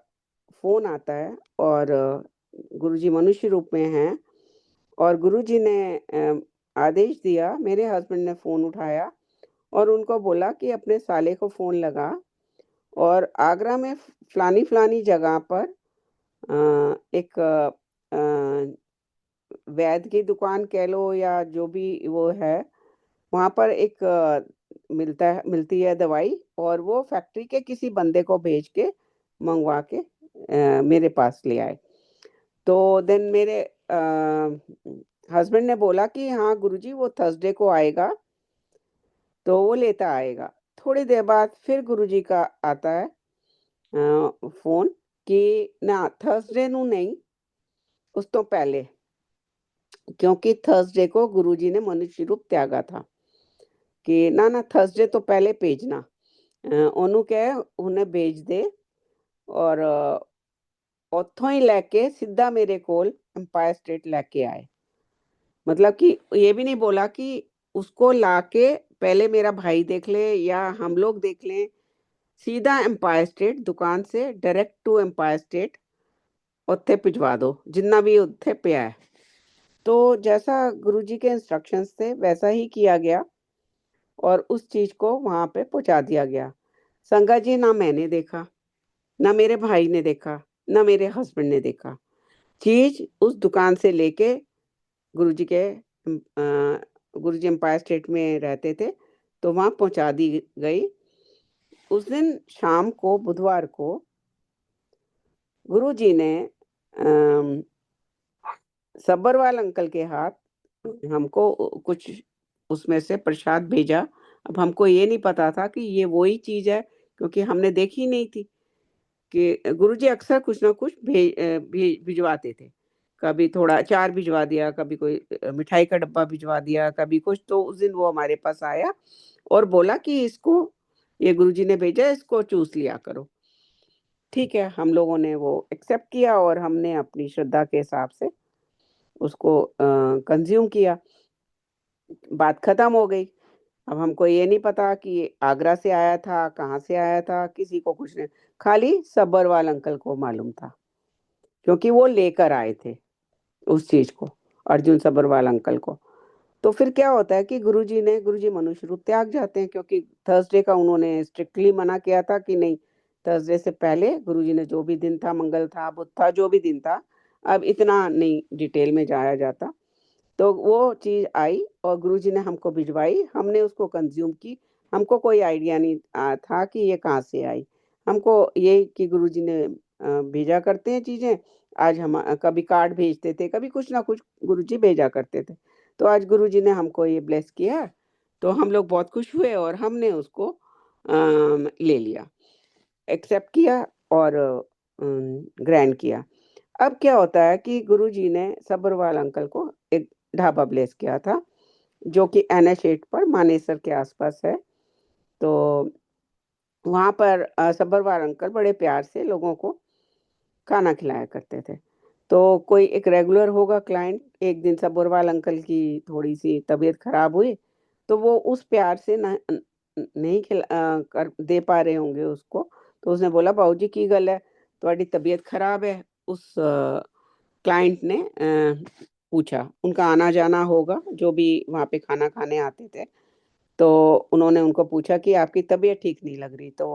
फ़ोन आता है और गुरुजी मनुष्य रूप में हैं और गुरुजी ने आदेश दिया, मेरे हस्बैंड ने फ़ोन उठाया और उनको बोला कि अपने साले को फ़ोन लगा और आगरा में फलानी-फलानी जगह पर एक वैद्य की दुकान कह लो या जो भी वो है, वहाँ पर एक मिलती है दवाई और वो फैक्ट्री के किसी बंदे को भेज के मँगवा के मेरे पास ले आए। तो देन मेरे हस्बैंड ने बोला कि हाँ गुरुजी वो थर्सडे को आएगा, तो वो लेता आएगा। थोड़ी देर बाद फिर गुरुजी का आता है फ़ोन कि ना थर्सडे ਨੂੰ नहीं, उस तो पहले, क्योंकि थर्सडे को गुरुजी ने मनुष्य रूप त्यागा था कि ना थर्सडे तो पहले भेजना। ਉਹਨੂੰ ਕਹਿ ਉਹਨੇ ਭੇਜ ਦੇ ਔਰ ਉੱਥੋਂ ही लेके सीधा मेरे ਕੋਲ एम्पायर स्टेट लेके आए। मतलब कि ये भी नहीं बोला कि उसको लाके पहले मेरा भाई देख ले या हम लोग देख लें, सीधा एम्पायर स्टेट दुकान से डायरेक्ट टू एम्पायर स्टेट उत्थे भिजवा दो, जितना भी उत्थे पिया है। तो जैसा गुरुजी के इंस्ट्रक्शंस थे वैसा ही किया गया और उस चीज़ को वहाँ पे पहुँचा दिया गया। संगत जी, ना मैंने देखा, ना मेरे भाई ने देखा, ना मेरे हस्बैंड ने देखा। चीज उस दुकान से लेके गुरुजी के गुरुजी एम्पायर स्टेट में रहते थे, तो वहां पहुंचा दी गई। उस दिन शाम को, बुधवार को, गुरुजी ने अम, सब्बरवाल अंकल के हाथ हमको कुछ उसमें से प्रसाद भेजा। अब हमको ये नहीं पता था कि ये वही चीज है, क्योंकि हमने देखी नहीं थी। कि गुरुजी अक्सर कुछ ना कुछ भिजवाते थे। कभी थोड़ा अचार भिजवा दिया, कभी कोई मिठाई का डब्बा भिजवा दिया, कभी कुछ। तो उस दिन वो हमारे पास आया और बोला कि इसको, ये गुरुजी ने भेजा, इसको चूस लिया करो। ठीक है, हम लोगों ने वो एक्सेप्ट किया और हमने अपनी श्रद्धा के हिसाब से उसको कंज्यूम किया। बात खत्म हो गई। अब हमको ये नहीं पता कि ये आगरा से आया था, कहाँ से आया था, किसी को कुछ नहीं। खाली सब्बरवाल अंकल को मालूम था, क्योंकि वो लेकर आए थे उस चीज को, अर्जुन सब्बरवाल अंकल को। तो फिर क्या होता है कि गुरुजी मनुष्य रूप त्याग जाते हैं, क्योंकि थर्सडे का उन्होंने स्ट्रिक्टली मना किया था कि नहीं, थर्सडे से पहले गुरुजी ने जो भी दिन था, मंगल था, बुध था, जो भी दिन था, अब इतना नहीं डिटेल में जाया जाता। तो वो चीज आई और गुरुजी ने हमको भिजवाई, हमने उसको कंज्यूम की। हमको कोई आइडिया नहीं था कि ये कहाँ से आई। हमको ये कि गुरुजी ने भेजा करते हैं चीजें। आज हम कभी कार्ड भेजते थे, कभी कुछ ना कुछ गुरुजी भेजा करते थे। तो आज गुरुजी ने हमको ये ब्लेस किया, तो हम लोग बहुत खुश हुए और हमने उसको ले लिया, एक्सेप्ट किया और ग्रैंड किया। अब क्या होता है कि गुरुजी ने सब्बरवाल अंकल को एक ढाबा ब्लेस किया था, जो कि NH8 पर मानेसर के आसपास है। तो वहां पर सब्बरवाल अंकल बड़े प्यार से लोगों को खाना खिलाया करते थे। तो कोई एक रेगुलर होगा क्लाइंट, एक दिन सब्बरवाल अंकल की थोड़ी सी तबीयत खराब हुई, तो वो उस प्यार से नहीं कर दे पा रहे होंगे उसको। तो उसने बोला, बाबूजी की गल है, तुम्हारी तबीयत खराब है। उस क्लाइंट ने पूछा, उनका आना जाना होगा, जो भी वहां पे खाना खाने आते थे। तो उन्होंने उनको पूछा कि आपकी तबीयत ठीक नहीं लग रही। तो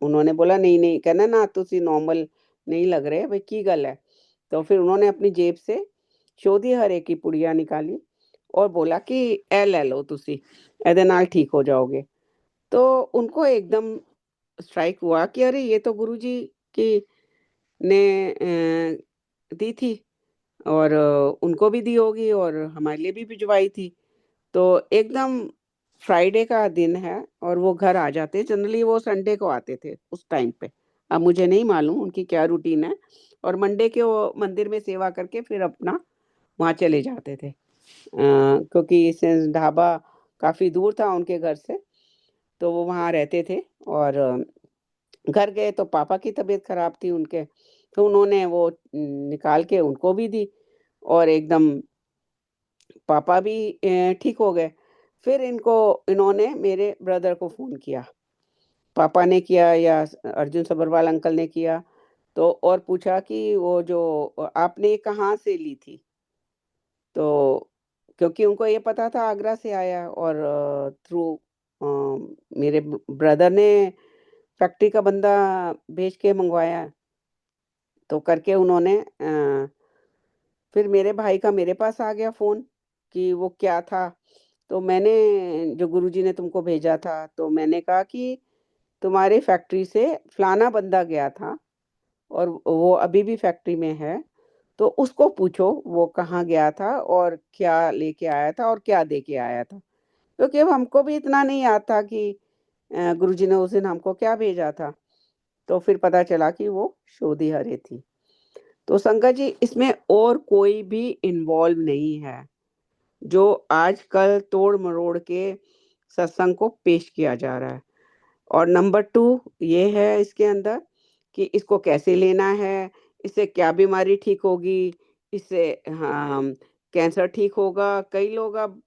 उन्होंने बोला, नहीं नहीं, कहना ना तुसी नॉर्मल नहीं लग रहे भाई, की गल है। तो फिर उन्होंने अपनी जेब से शोधी हरे की पुड़िया निकाली और बोला कि ए ले लो तुसी, एदे नाल ठीक हो जाओगे। तो उनको एकदम स्ट्राइक हुआ कि अरे ये तो गुरुजी की ने दी थी, और उनको भी दी होगी और हमारे लिए भी भिजवाई थी। तो एकदम फ्राइडे का दिन है और वो घर आ जाते, जनरली वो संडे को आते थे उस टाइम पे। अब मुझे नहीं मालूम उनकी क्या रूटीन है। और मंडे के वो मंदिर में सेवा करके फिर अपना वहाँ चले जाते थे, क्योंकि इसे ढाबा काफी दूर था उनके घर से। तो वो वहाँ रहते थे और घर गए तो पापा की तबीयत खराब थी उनके, तो उन्होंने वो निकाल के उनको भी दी और एकदम पापा भी ठीक हो गए। फिर इन्होंने मेरे ब्रदर को फ़ोन किया, पापा ने किया या अर्जुन सब्बरवाल अंकल ने किया, तो और पूछा कि वो जो आपने ये कहाँ से ली थी? तो क्योंकि उनको ये पता था आगरा से आया, और थ्रू मेरे ब्रदर ने फैक्ट्री का बंदा भेज के मंगवाया। तो करके उन्होंने फिर मेरे भाई का मेरे पास आ गया फ़ोन कि वो क्या था। तो मैंने, जो गुरुजी ने तुमको भेजा था, तो मैंने कहा कि तुम्हारे फैक्ट्री से फलाना बंदा गया था और वो अभी भी फैक्ट्री में है, तो उसको पूछो वो कहाँ गया था और क्या लेके आया था और क्या दे के आया था। क्योंकि अब हमको भी इतना नहीं याद था कि गुरुजी ने उस दिन हमको क्या भेजा था। तो फिर पता चला कि वो शोधी हरे थी। तो संगत जी, इसमें और कोई भी इन्वॉल्व नहीं है, जो आजकल तोड़-मरोड़ के सत्संग को पेश किया जा रहा है। और नंबर 2 ये है इसके अंदर कि इसको कैसे लेना है, इससे क्या बीमारी ठीक होगी, इससे हाँ, कैंसर ठीक होगा। कई लोग अब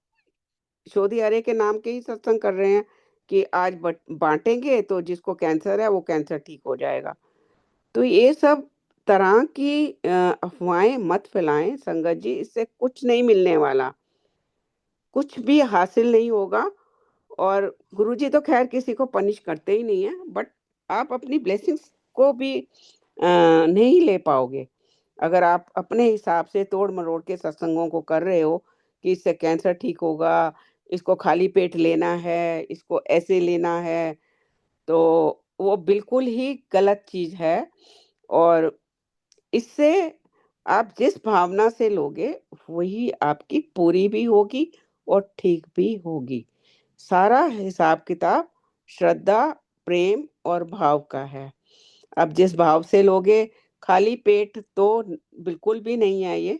शोधी अरे के नाम के ही सत्संग कर रहे हैं कि आज बाँटेंगे तो जिसको कैंसर है वो कैंसर ठीक हो जाएगा। तो ये सब तरह की अफ़वाहें मत फैलाएँ संगत जी, इससे कुछ नहीं मिलने वाला। कुछ भी हासिल नहीं होगा। और गुरुजी तो ख़ैर किसी को पनिश करते ही नहीं है, बट आप अपनी ब्लेसिंग्स को भी नहीं ले पाओगे। अगर आप अपने हिसाब से तोड़-मरोड़ के सत्संगों को कर रहे हो कि इससे कैंसर ठीक होगा, इसको खाली पेट लेना है, इसको ऐसे लेना है, तो वो बिल्कुल ही गलत चीज़ है। और इससे आप जिस भावना से लोगे, वही आपकी पूरी भी होगी और ठीक भी होगी। सारा हिसाब-किताब श्रद्धा, प्रेम और भाव का है। अब जिस भाव से लोगे, खाली पेट तो बिल्कुल भी नहीं है ये।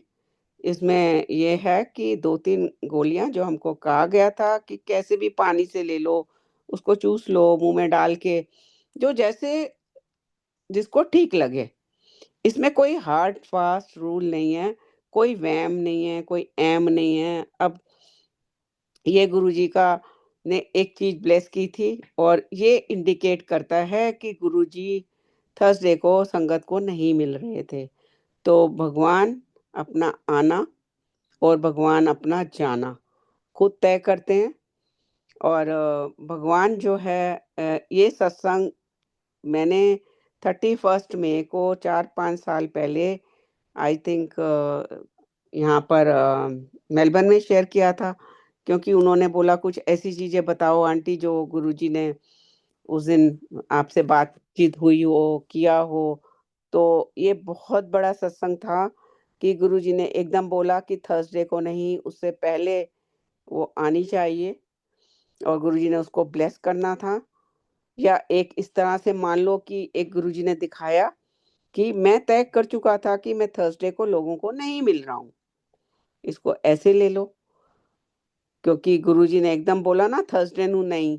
इसमें ये है कि 2-3 गोलियाँ जो हमको कहा गया था कि कैसे भी पानी से ले लो, उसको चूस लो मुँह में डाल के, जो जैसे जिसको ठीक लगे। इसमें कोई हार्ड फास्ट रूल नहीं है, कोई वहम नहीं है, कोई ऐम नहीं है। अब ये गुरुजी का ने एक चीज़ ब्लेस की थी और ये इंडिकेट करता है कि गुरुजी थर्सडे को संगत को नहीं मिल रहे थे। तो भगवान अपना आना और भगवान अपना जाना खुद तय करते हैं। और भगवान जो है ये सत्संग मैंने 31st मई को 4-5 साल पहले आई थिंक यहाँ पर मेलबर्न में शेयर किया था, क्योंकि उन्होंने बोला कुछ ऐसी चीज़ें बताओ आंटी जो गुरुजी ने उस दिन आपसे बातचीत हुई हो, किया हो। तो ये बहुत बड़ा सत्संग था कि गुरुजी ने एकदम बोला कि थर्सडे को नहीं, उससे पहले वो आनी चाहिए और गुरुजी ने उसको ब्लेस करना था। या एक इस तरह से मान लो कि एक गुरुजी ने दिखाया कि मैं तय कर चुका था कि मैं थर्सडे को लोगों को नहीं मिल रहा हूँ। इसको ऐसे ले लो, क्योंकि गुरुजी ने एकदम बोला ना थर्सडे नू नहीं,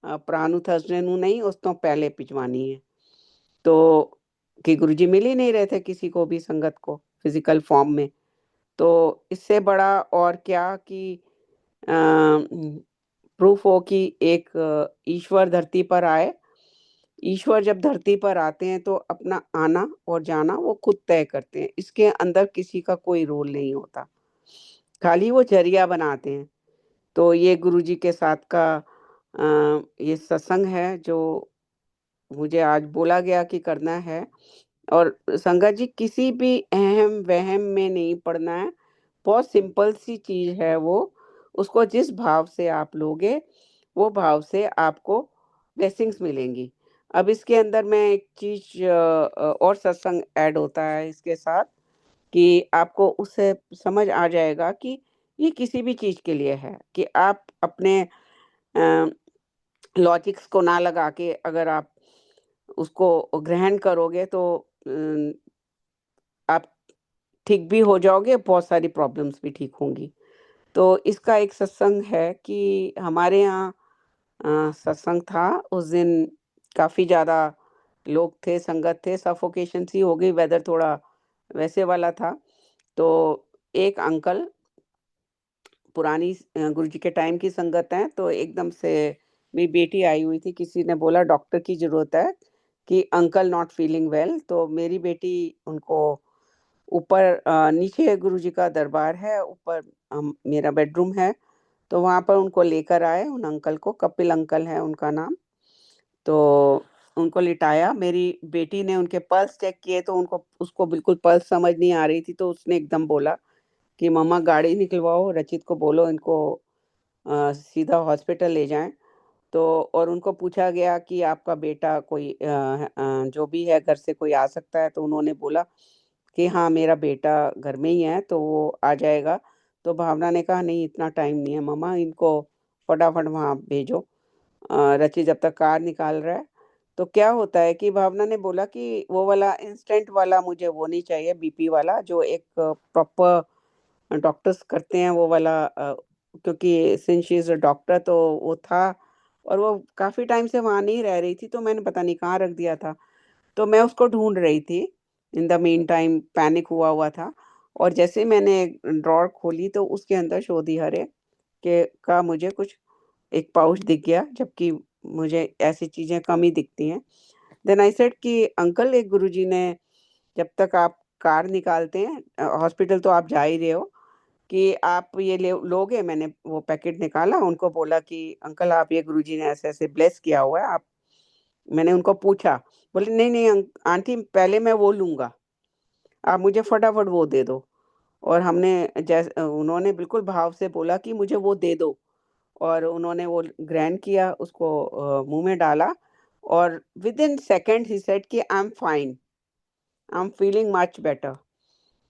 प्राणु थर्सडे नू नहीं, उस तो पहले भिजवानी है। तो कि गुरुजी मिल ही नहीं रहे थे किसी को भी संगत को फिजिकल फॉर्म में। तो इससे बड़ा और क्या कि प्रूफ हो कि एक ईश्वर धरती पर आए। ईश्वर जब धरती पर आते हैं तो अपना आना और जाना वो खुद तय करते हैं। इसके अंदर किसी का कोई रोल नहीं होता। खाली वो ज़रिया बनाते हैं। तो ये गुरुजी के साथ का ये सत्संग है जो मुझे आज बोला गया कि करना है। और संगत जी किसी भी अहम-वहम में नहीं पड़ना है। बहुत सिंपल सी चीज़ है वो। उसको जिस भाव से आप लोगे, वो भाव से आपको ब्लेसिंग्स मिलेंगी। अब इसके अंदर मैं एक चीज़ और सत्संग ऐड होता है इसके साथ कि आपको उससे समझ आ जाएगा कि ये किसी भी चीज़ के लिए है कि आप अपने अ, लॉजिक्स को ना लगा के अगर आप उसको ग्रहण करोगे तो आप ठीक भी हो जाओगे, बहुत सारी प्रॉब्लम्स भी ठीक होंगी। तो इसका एक सत्संग है कि हमारे यहाँ सत्संग था, उस दिन काफ़ी ज़्यादा लोग थे, संगत थे, सफोकेशन सी हो गई, वेदर थोड़ा वैसे वाला था। तो एक अंकल पुरानी गुरुजी के टाइम की संगत है, तो एकदम से मेरी बेटी आई हुई थी, किसी ने बोला डॉक्टर की ज़रूरत है कि अंकल नॉट फीलिंग वेल। तो मेरी बेटी उनको ऊपर नीचे गुरुजी का दरबार है, ऊपर मेरा बेडरूम है, तो वहाँ पर उनको लेकर आए उन अंकल को, कपिल अंकल है उनका नाम। तो उनको लिटाया, मेरी बेटी ने उनके पल्स चेक किए तो उनको उसको बिल्कुल पल्स समझ नहीं आ रही थी, तो उसने एकदम बोला कि मम्मा गाड़ी निकलवाओ, रचित को बोलो इनको सीधा हॉस्पिटल ले जाएँ। तो और उनको पूछा गया कि आपका बेटा कोई जो भी है घर से कोई आ सकता है? तो उन्होंने बोला कि हाँ, मेरा बेटा घर में ही है, तो वो आ जाएगा। तो भावना ने कहा नहीं इतना टाइम नहीं है मम्मा, इनको फटाफट वहाँ भेजो। रचित जब तक कार निकाल रहा है। तो क्या होता है कि भावना ने बोला कि वो वाला इंस्टेंट वाला मुझे वो नहीं चाहिए बीपी वाला जो एक प्रॉपर डॉक्टर्स करते हैं वो वाला क्योंकि since she is a doctor तो वो था और वो काफ़ी टाइम से वहाँ नहीं रह रही थी, तो मैंने पता नहीं कहाँ रख दिया था। तो मैं उसको ढूँढ रही थी, in the mean time panic हुआ था और जैसे ही मैंने ड्रॉवर खोली तो उसके अंदर शोधी हरे के का मुझे कुछ एक पाउच दिख गया, जबकि मुझे ऐसी चीज़ें कम ही दिखती हैं। देन आई सेड कि अंकल एक गुरुजी ने जब तक आप कार निकालते हैं हॉस्पिटल तो आप जा ही रहे हो कि आप ये ले लोगे? मैंने वो पैकेट निकाला, उनको बोला कि अंकल आप ये गुरुजी ने ऐसे-ऐसे ब्लेस किया हुआ है आप मैंने उनको पूछा, बोले नहीं, नहीं आंटी पहले मैं वो लूँगा। आप मुझे फटाफट वो दे दो। और हमने जैसे उन्होंने बिल्कुल भाव से बोला कि मुझे वो दे दो, और उन्होंने वो ग्राइंड किया, उसको मुंह में डाला, और विद इन सेकेंड ही सेड कि I am fine, I am feeling much better,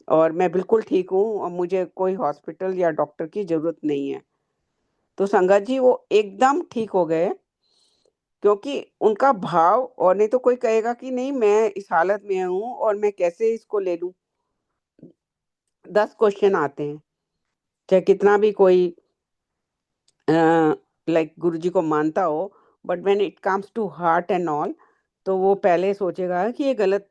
और मैं बिल्कुल ठीक हूँ, और मुझे कोई हॉस्पिटल या डॉक्टर की जरूरत नहीं है। तो संगत जी वो एकदम ठीक हो गए, क्योंकि उनका भाव, और नहीं तो कोई कहेगा कि नहीं मैं इस हालत में हूँ और मैं कैसे इसको ले लूं, 10 क्वेश्चन आते हैं, चाहे कितना भी कोई लाइक गुरुजी को मानता हो, but when it comes to heart and all, तो वो पहले सोचेगा कि ये गलत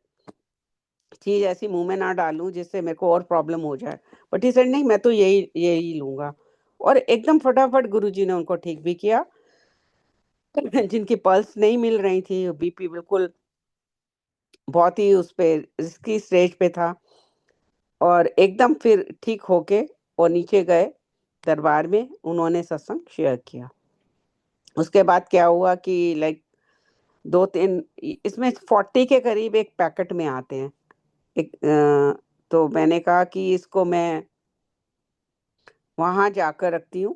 चीज ऐसी मुंह में ना डालूं जिससे मेरे को और प्रॉब्लम हो जाए। बट ही सेड नहीं, मैं तो यही यही लूंगा, और एकदम फटाफट गुरुजी ने उनको ठीक भी किया। जिनकी पल्स नहीं मिल रही थी, बीपी बिल्कुल बहुत ही उस पे रिस्की स्टेज पे था, और एकदम फिर ठीक होके और नीचे गए दरबार में, उन्होंने सत्संग शेयर किया। उसके बाद क्या हुआ कि लाइक 2-3 इसमें 40 के करीब एक पैकेट में आते हैं। एक तो मैंने कहा कि इसको मैं वहां जाकर रखती हूँ,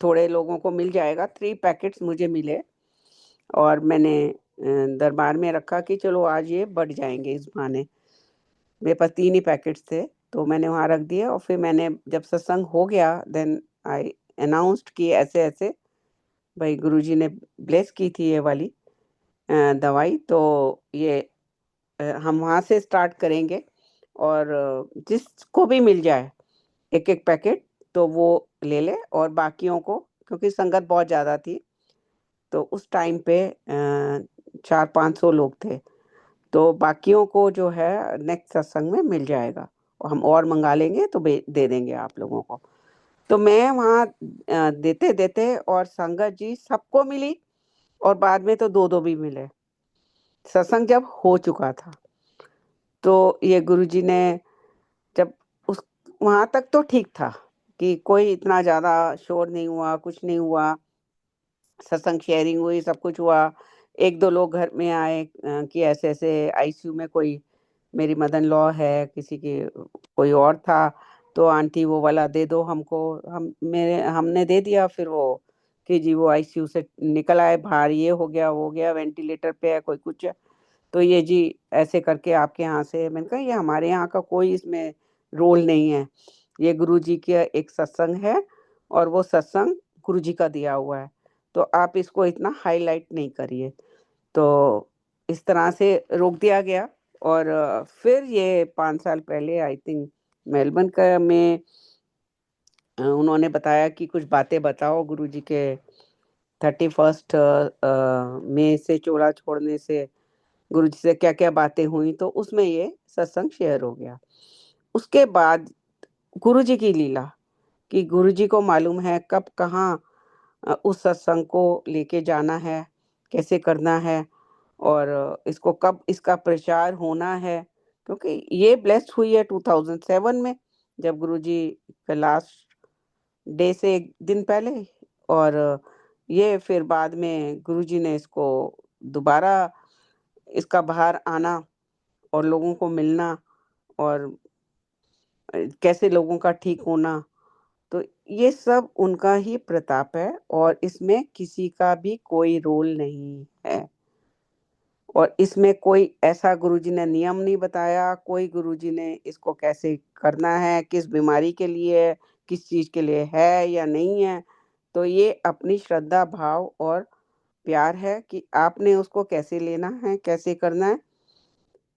थोड़े लोगों को मिल जाएगा। 3 पैकेट्स मुझे मिले, और मैंने दरबार में रखा कि चलो आज ये बढ़ जाएंगे इस बहाने। मेरे पास 3 ही पैकेट्स थे, तो मैंने वहां रख दिया, और फिर मैंने जब सत्संग हो गया, देन आई अनाउंस्ड कि ऐसे ऐसे भाई गुरुजी ने ब्लेस की थी ये वाली दवाई, तो ये हम वहाँ से स्टार्ट करेंगे, और जिसको भी मिल जाए एक एक पैकेट तो वो ले ले, और बाकियों को, क्योंकि संगत बहुत ज़्यादा थी, तो उस टाइम पे 400-500 लोग थे, तो बाकियों को जो है नेक्स्ट सत्संग में मिल जाएगा, और हम और मंगा लेंगे तो दे देंगे आप लोगों को। तो मैं वहाँ देते देते, और संगत जी सबको मिली, और बाद में तो 2-2 भी मिले। सत्संग जब हो चुका था, तो ये गुरुजी ने जब उस वहां तक तो ठीक था कि कोई इतना ज्यादा शोर नहीं हुआ, कुछ नहीं हुआ, सत्संग शेयरिंग हुई, सब कुछ हुआ। 1-2 लोग घर में आए कि ऐसे ऐसे आईसीयू में कोई मेरी मदर इन लॉ है, किसी की कोई और था, तो आंटी वो वाला दे दो हमको। हमने दे दिया। फिर वो कि जी वो आईसीयू से निकल आए बाहर, ये हो गया वो हो गया, वेंटिलेटर पे है, कोई कुछ है। तो ये जी ऐसे करके आपके यहाँ से, मैंने कहा ये हमारे यहाँ का कोई इसमें रोल नहीं है, ये गुरु जी का एक सत्संग है, और वो सत्संग गुरु जी का दिया हुआ है, तो आप इसको इतना हाईलाइट नहीं करिए। तो इस तरह से रोक दिया गया। और फिर ये 5 साल पहले आई थिंक मेलबर्न का में उन्होंने बताया कि कुछ बातें बताओ गुरुजी के 31st मई से चोला छोड़ने से गुरुजी से क्या क्या बातें हुई, तो उसमें ये सत्संग शेयर हो गया। उसके बाद गुरुजी की लीला, कि गुरुजी को मालूम है कब कहाँ उस सत्संग को लेके जाना है, कैसे करना है, और इसको कब इसका प्रचार होना है, क्योंकि ये ब्लेस्ड हुई है 2007 में, जब गुरुजी का लास्ट डे से एक दिन पहले। और ये फिर बाद में गुरुजी ने इसको दोबारा इसका बाहर आना और लोगों को मिलना, और कैसे लोगों का ठीक होना, तो ये सब उनका ही प्रताप है, और इसमें किसी का भी कोई रोल नहीं है। और इसमें कोई ऐसा गुरुजी ने नियम नहीं बताया, कोई गुरुजी ने इसको कैसे करना है, किस बीमारी के लिए है, किस चीज के लिए है या नहीं है। तो ये अपनी श्रद्धा भाव और प्यार है कि आपने उसको कैसे लेना है, कैसे करना है,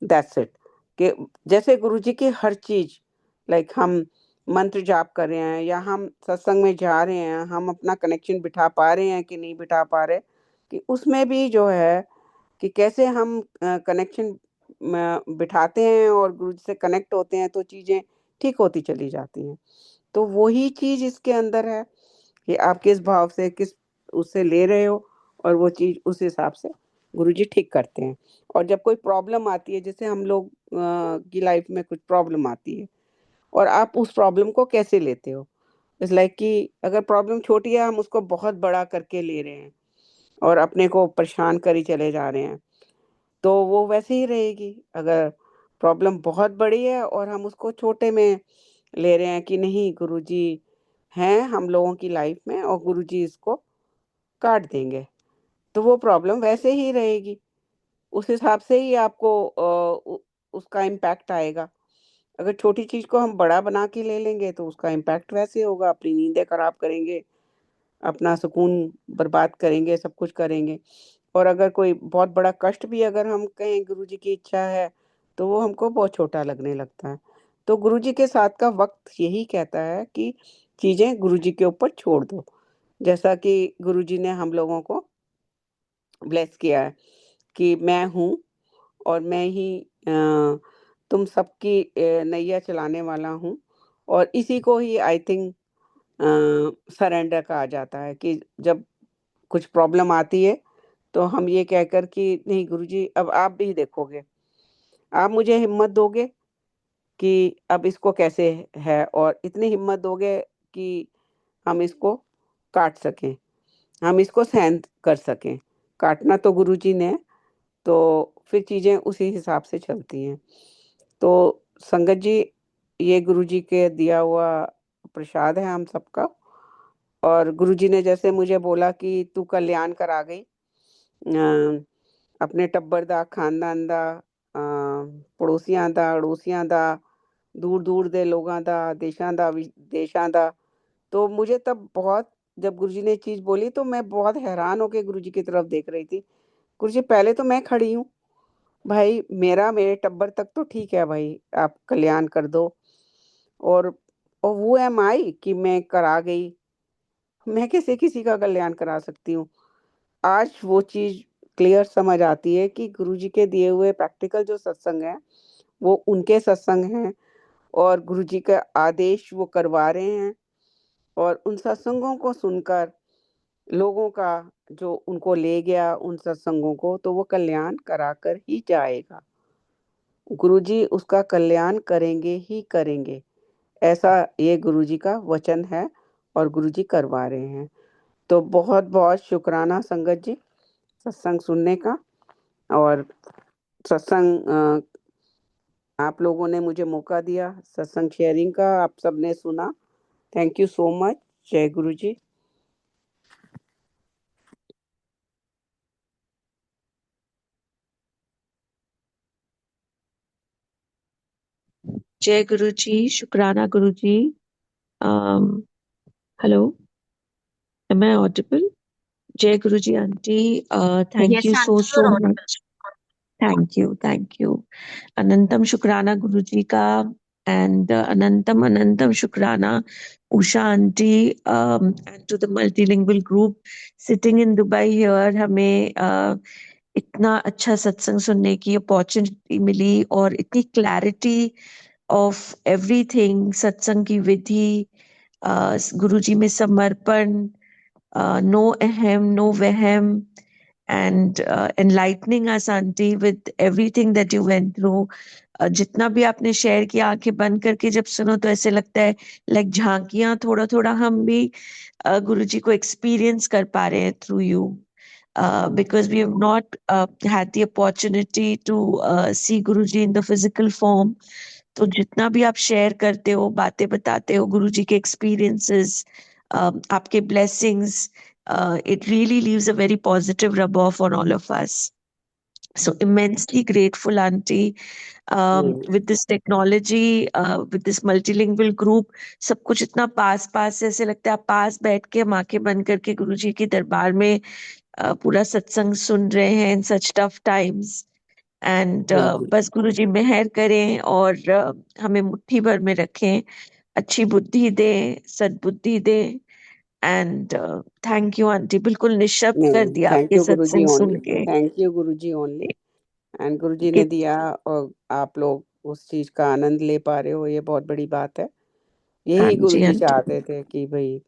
दैट्स इट। कि जैसे गुरुजी की हर चीज, लाइक हम मंत्र जाप कर रहे हैं, या हम सत्संग में जा रहे हैं, हम अपना कनेक्शन बिठा पा रहे हैं कि नहीं बिठा पा रहे, कि उसमें भी जो है कि कैसे हम कनेक्शन बिठाते हैं और गुरु जी से कनेक्ट होते हैं, तो चीजें ठीक होती चली जाती हैं। तो वही चीज इसके अंदर है कि आप किस भाव से, किस उससे ले रहे हो, और वो चीज उस हिसाब से गुरुजी ठीक करते हैं। और जब कोई प्रॉब्लम आती है, जैसे हम लोग की लाइफ में कुछ प्रॉब्लम आती है, और आप उस प्रॉब्लम को कैसे लेते हो, इट्स लाइक कि अगर प्रॉब्लम छोटी है, हम उसको बहुत बड़ा करके ले रहे हैं और अपने को परेशान करी चले जा रहे हैं, तो वो वैसे ही रहेगी। अगर प्रॉब्लम बहुत बड़ी है और हम उसको छोटे में ले रहे हैं कि नहीं गुरुजी हैं हम लोगों की लाइफ में और गुरुजी इसको काट देंगे, तो वो प्रॉब्लम वैसे ही रहेगी। उस हिसाब से ही आपको उसका इम्पैक्ट आएगा। अगर छोटी चीज को हम बड़ा बना के ले लेंगे तो उसका इम्पैक्ट वैसे होगा, अपनी नींदें खराब करेंगे, अपना सुकून बर्बाद करेंगे, सब कुछ करेंगे। और अगर कोई बहुत बड़ा कष्ट भी अगर हम कहें गुरुजी की इच्छा है, तो वो हमको बहुत छोटा लगने लगता है। तो गुरुजी के साथ का वक्त यही कहता है कि चीजें गुरुजी के ऊपर छोड़ दो। जैसा कि गुरुजी ने हम लोगों को ब्लेस किया है कि मैं हूँ और मैं ही तुम सबकी नैया चलाने वाला हूँ। और इसी को ही आई थिंक सरेंडर कहा जाता है कि जब कुछ प्रॉब्लम आती है तो हम ये कहकर कि नहीं गुरुजी अब आप भी देखोगे, आप मुझे हिम्मत दोगे कि अब इसको कैसे है, और इतनी हिम्मत दोगे कि हम इसको काट सकें, हम इसको सहन कर सकें। काटना तो गुरुजी ने, तो फिर चीजें उसी हिसाब से चलती हैं। तो संगत जी, ये गुरुजी के दिया हुआ प्रसाद है हम सबका। और गुरुजी ने जैसे मुझे बोला कि तू कल्याण करा गई, अपने टब्बर दा, खानदान दा, पड़ोसियां दा, अड़ोसियां दा, दूर दूर दे लोगां दा, देशां दा, विदेशां दा। तो मुझे तब बहुत, जब गुरुजी ने चीज बोली तो मैं बहुत हैरान होके गुरुजी की तरफ देख रही थी। गुरुजी पहले तो मैं खड़ी हूँ भाई, मेरे टब्बर तक तो ठीक है भाई, आप कल्याण कर दो। और वो एम आई कि मैं करा गई, मैं कैसे किसी का कल्याण करा सकती हूँ। आज वो चीज क्लियर समझ आती है कि गुरुजी के दिए हुए प्रैक्टिकल जो सत्संग है वो उनके सत्संग हैं, और गुरुजी का आदेश वो करवा रहे हैं। और उन सत्संगों को सुनकर लोगों का जो उनको ले गया उन सत्संगों को, तो वो कल्याण कराकर ही जाएगा। गुरुजी उसका कल्याण करेंगे ही करेंगे, ऐसा ये गुरुजी का वचन है और गुरुजी करवा रहे हैं। तो बहुत बहुत शुक्राना संगत जी सत्संग सुनने का। और सत्संग आप लोगों ने मुझे मौका दिया सत्संग शेयरिंग का, आप सबने सुना, थैंक यू सो मच। जय गुरु जी। जय गुरु जी, शुक्राना Guru ji. Hello, am I audible? जय Guru ji aunty, thank Yes, you Aunty, so you're audible. Much. Thank you अनंतम शुक्राना गुरु जी का। एंड अनंतम अनंतम शुक्राना Usha aunty and to the multilingual group sitting in Dubai here. हमें इतना अच्छा सत्संग सुनने की अपॉर्चुनिटी मिली और इतनी क्लैरिटी ऑफ एवरीथिंग, सत्संग की विधि, गुरुजी में समर्पण, नो अहम नो वहम, and enlightening us aunty with everything that you went through. जितना भी आपने शेयर किया, आंखें बंद करके जब सुनो तो ऐसे लगता है लाइक झांकियां, थोड़ा थोड़ा हम भी गुरुजी को एक्सपीरियंस कर पा रहे हैं through you, because we have not had the opportunity to see Guruji in the physical form. तो जितना भी आप शेयर करते हो, बातें बताते हो, गुरुजी के एक्सपीरियंसेस, आपके blessings, it really leaves a very positive rub off on all of us. So immensely grateful, Auntie. With this technology, with this multilingual group, सब कुछ इतना पास पास से, ऐसे लगता है आप पास बैठ के हम आंखें बंद करके गुरुजी के दरबार में पूरा सत्संग सुन रहे हैं इन सच टफ टाइम्स। एंड बिल्कुल। बस गुरुजी मेहर करें और हमें मुट्ठी भर में रखें, अच्छी बुद्धि दें, सद्बुद्धि दें। एंड थैंक यू आंटी, बिल्कुल निशब्द कर नहीं, दिया थैंक आपके यू गुरु जी सत्संग ओनली, सुन के thank you Guru ji only. And गुरु जी ने कि दिया और आप लोग उस चीज का आनंद ले पा रहे हो, ये बहुत बड़ी बात है। हाँ यही गुरु जी जी आंटी, चाहते थे कि भाई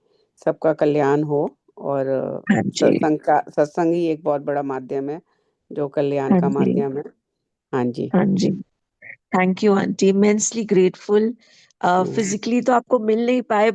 सबका कल्याण हो। और हाँ जी, सत्संग ही एक बहुत बड़ा माध्यम है जो कल्याण हाँ का जी, माध्यम है। हाँ जी। हाँ जी। Thank you aunty, immensely grateful. Hmm. Physically तो आपको मिल नहीं पाए,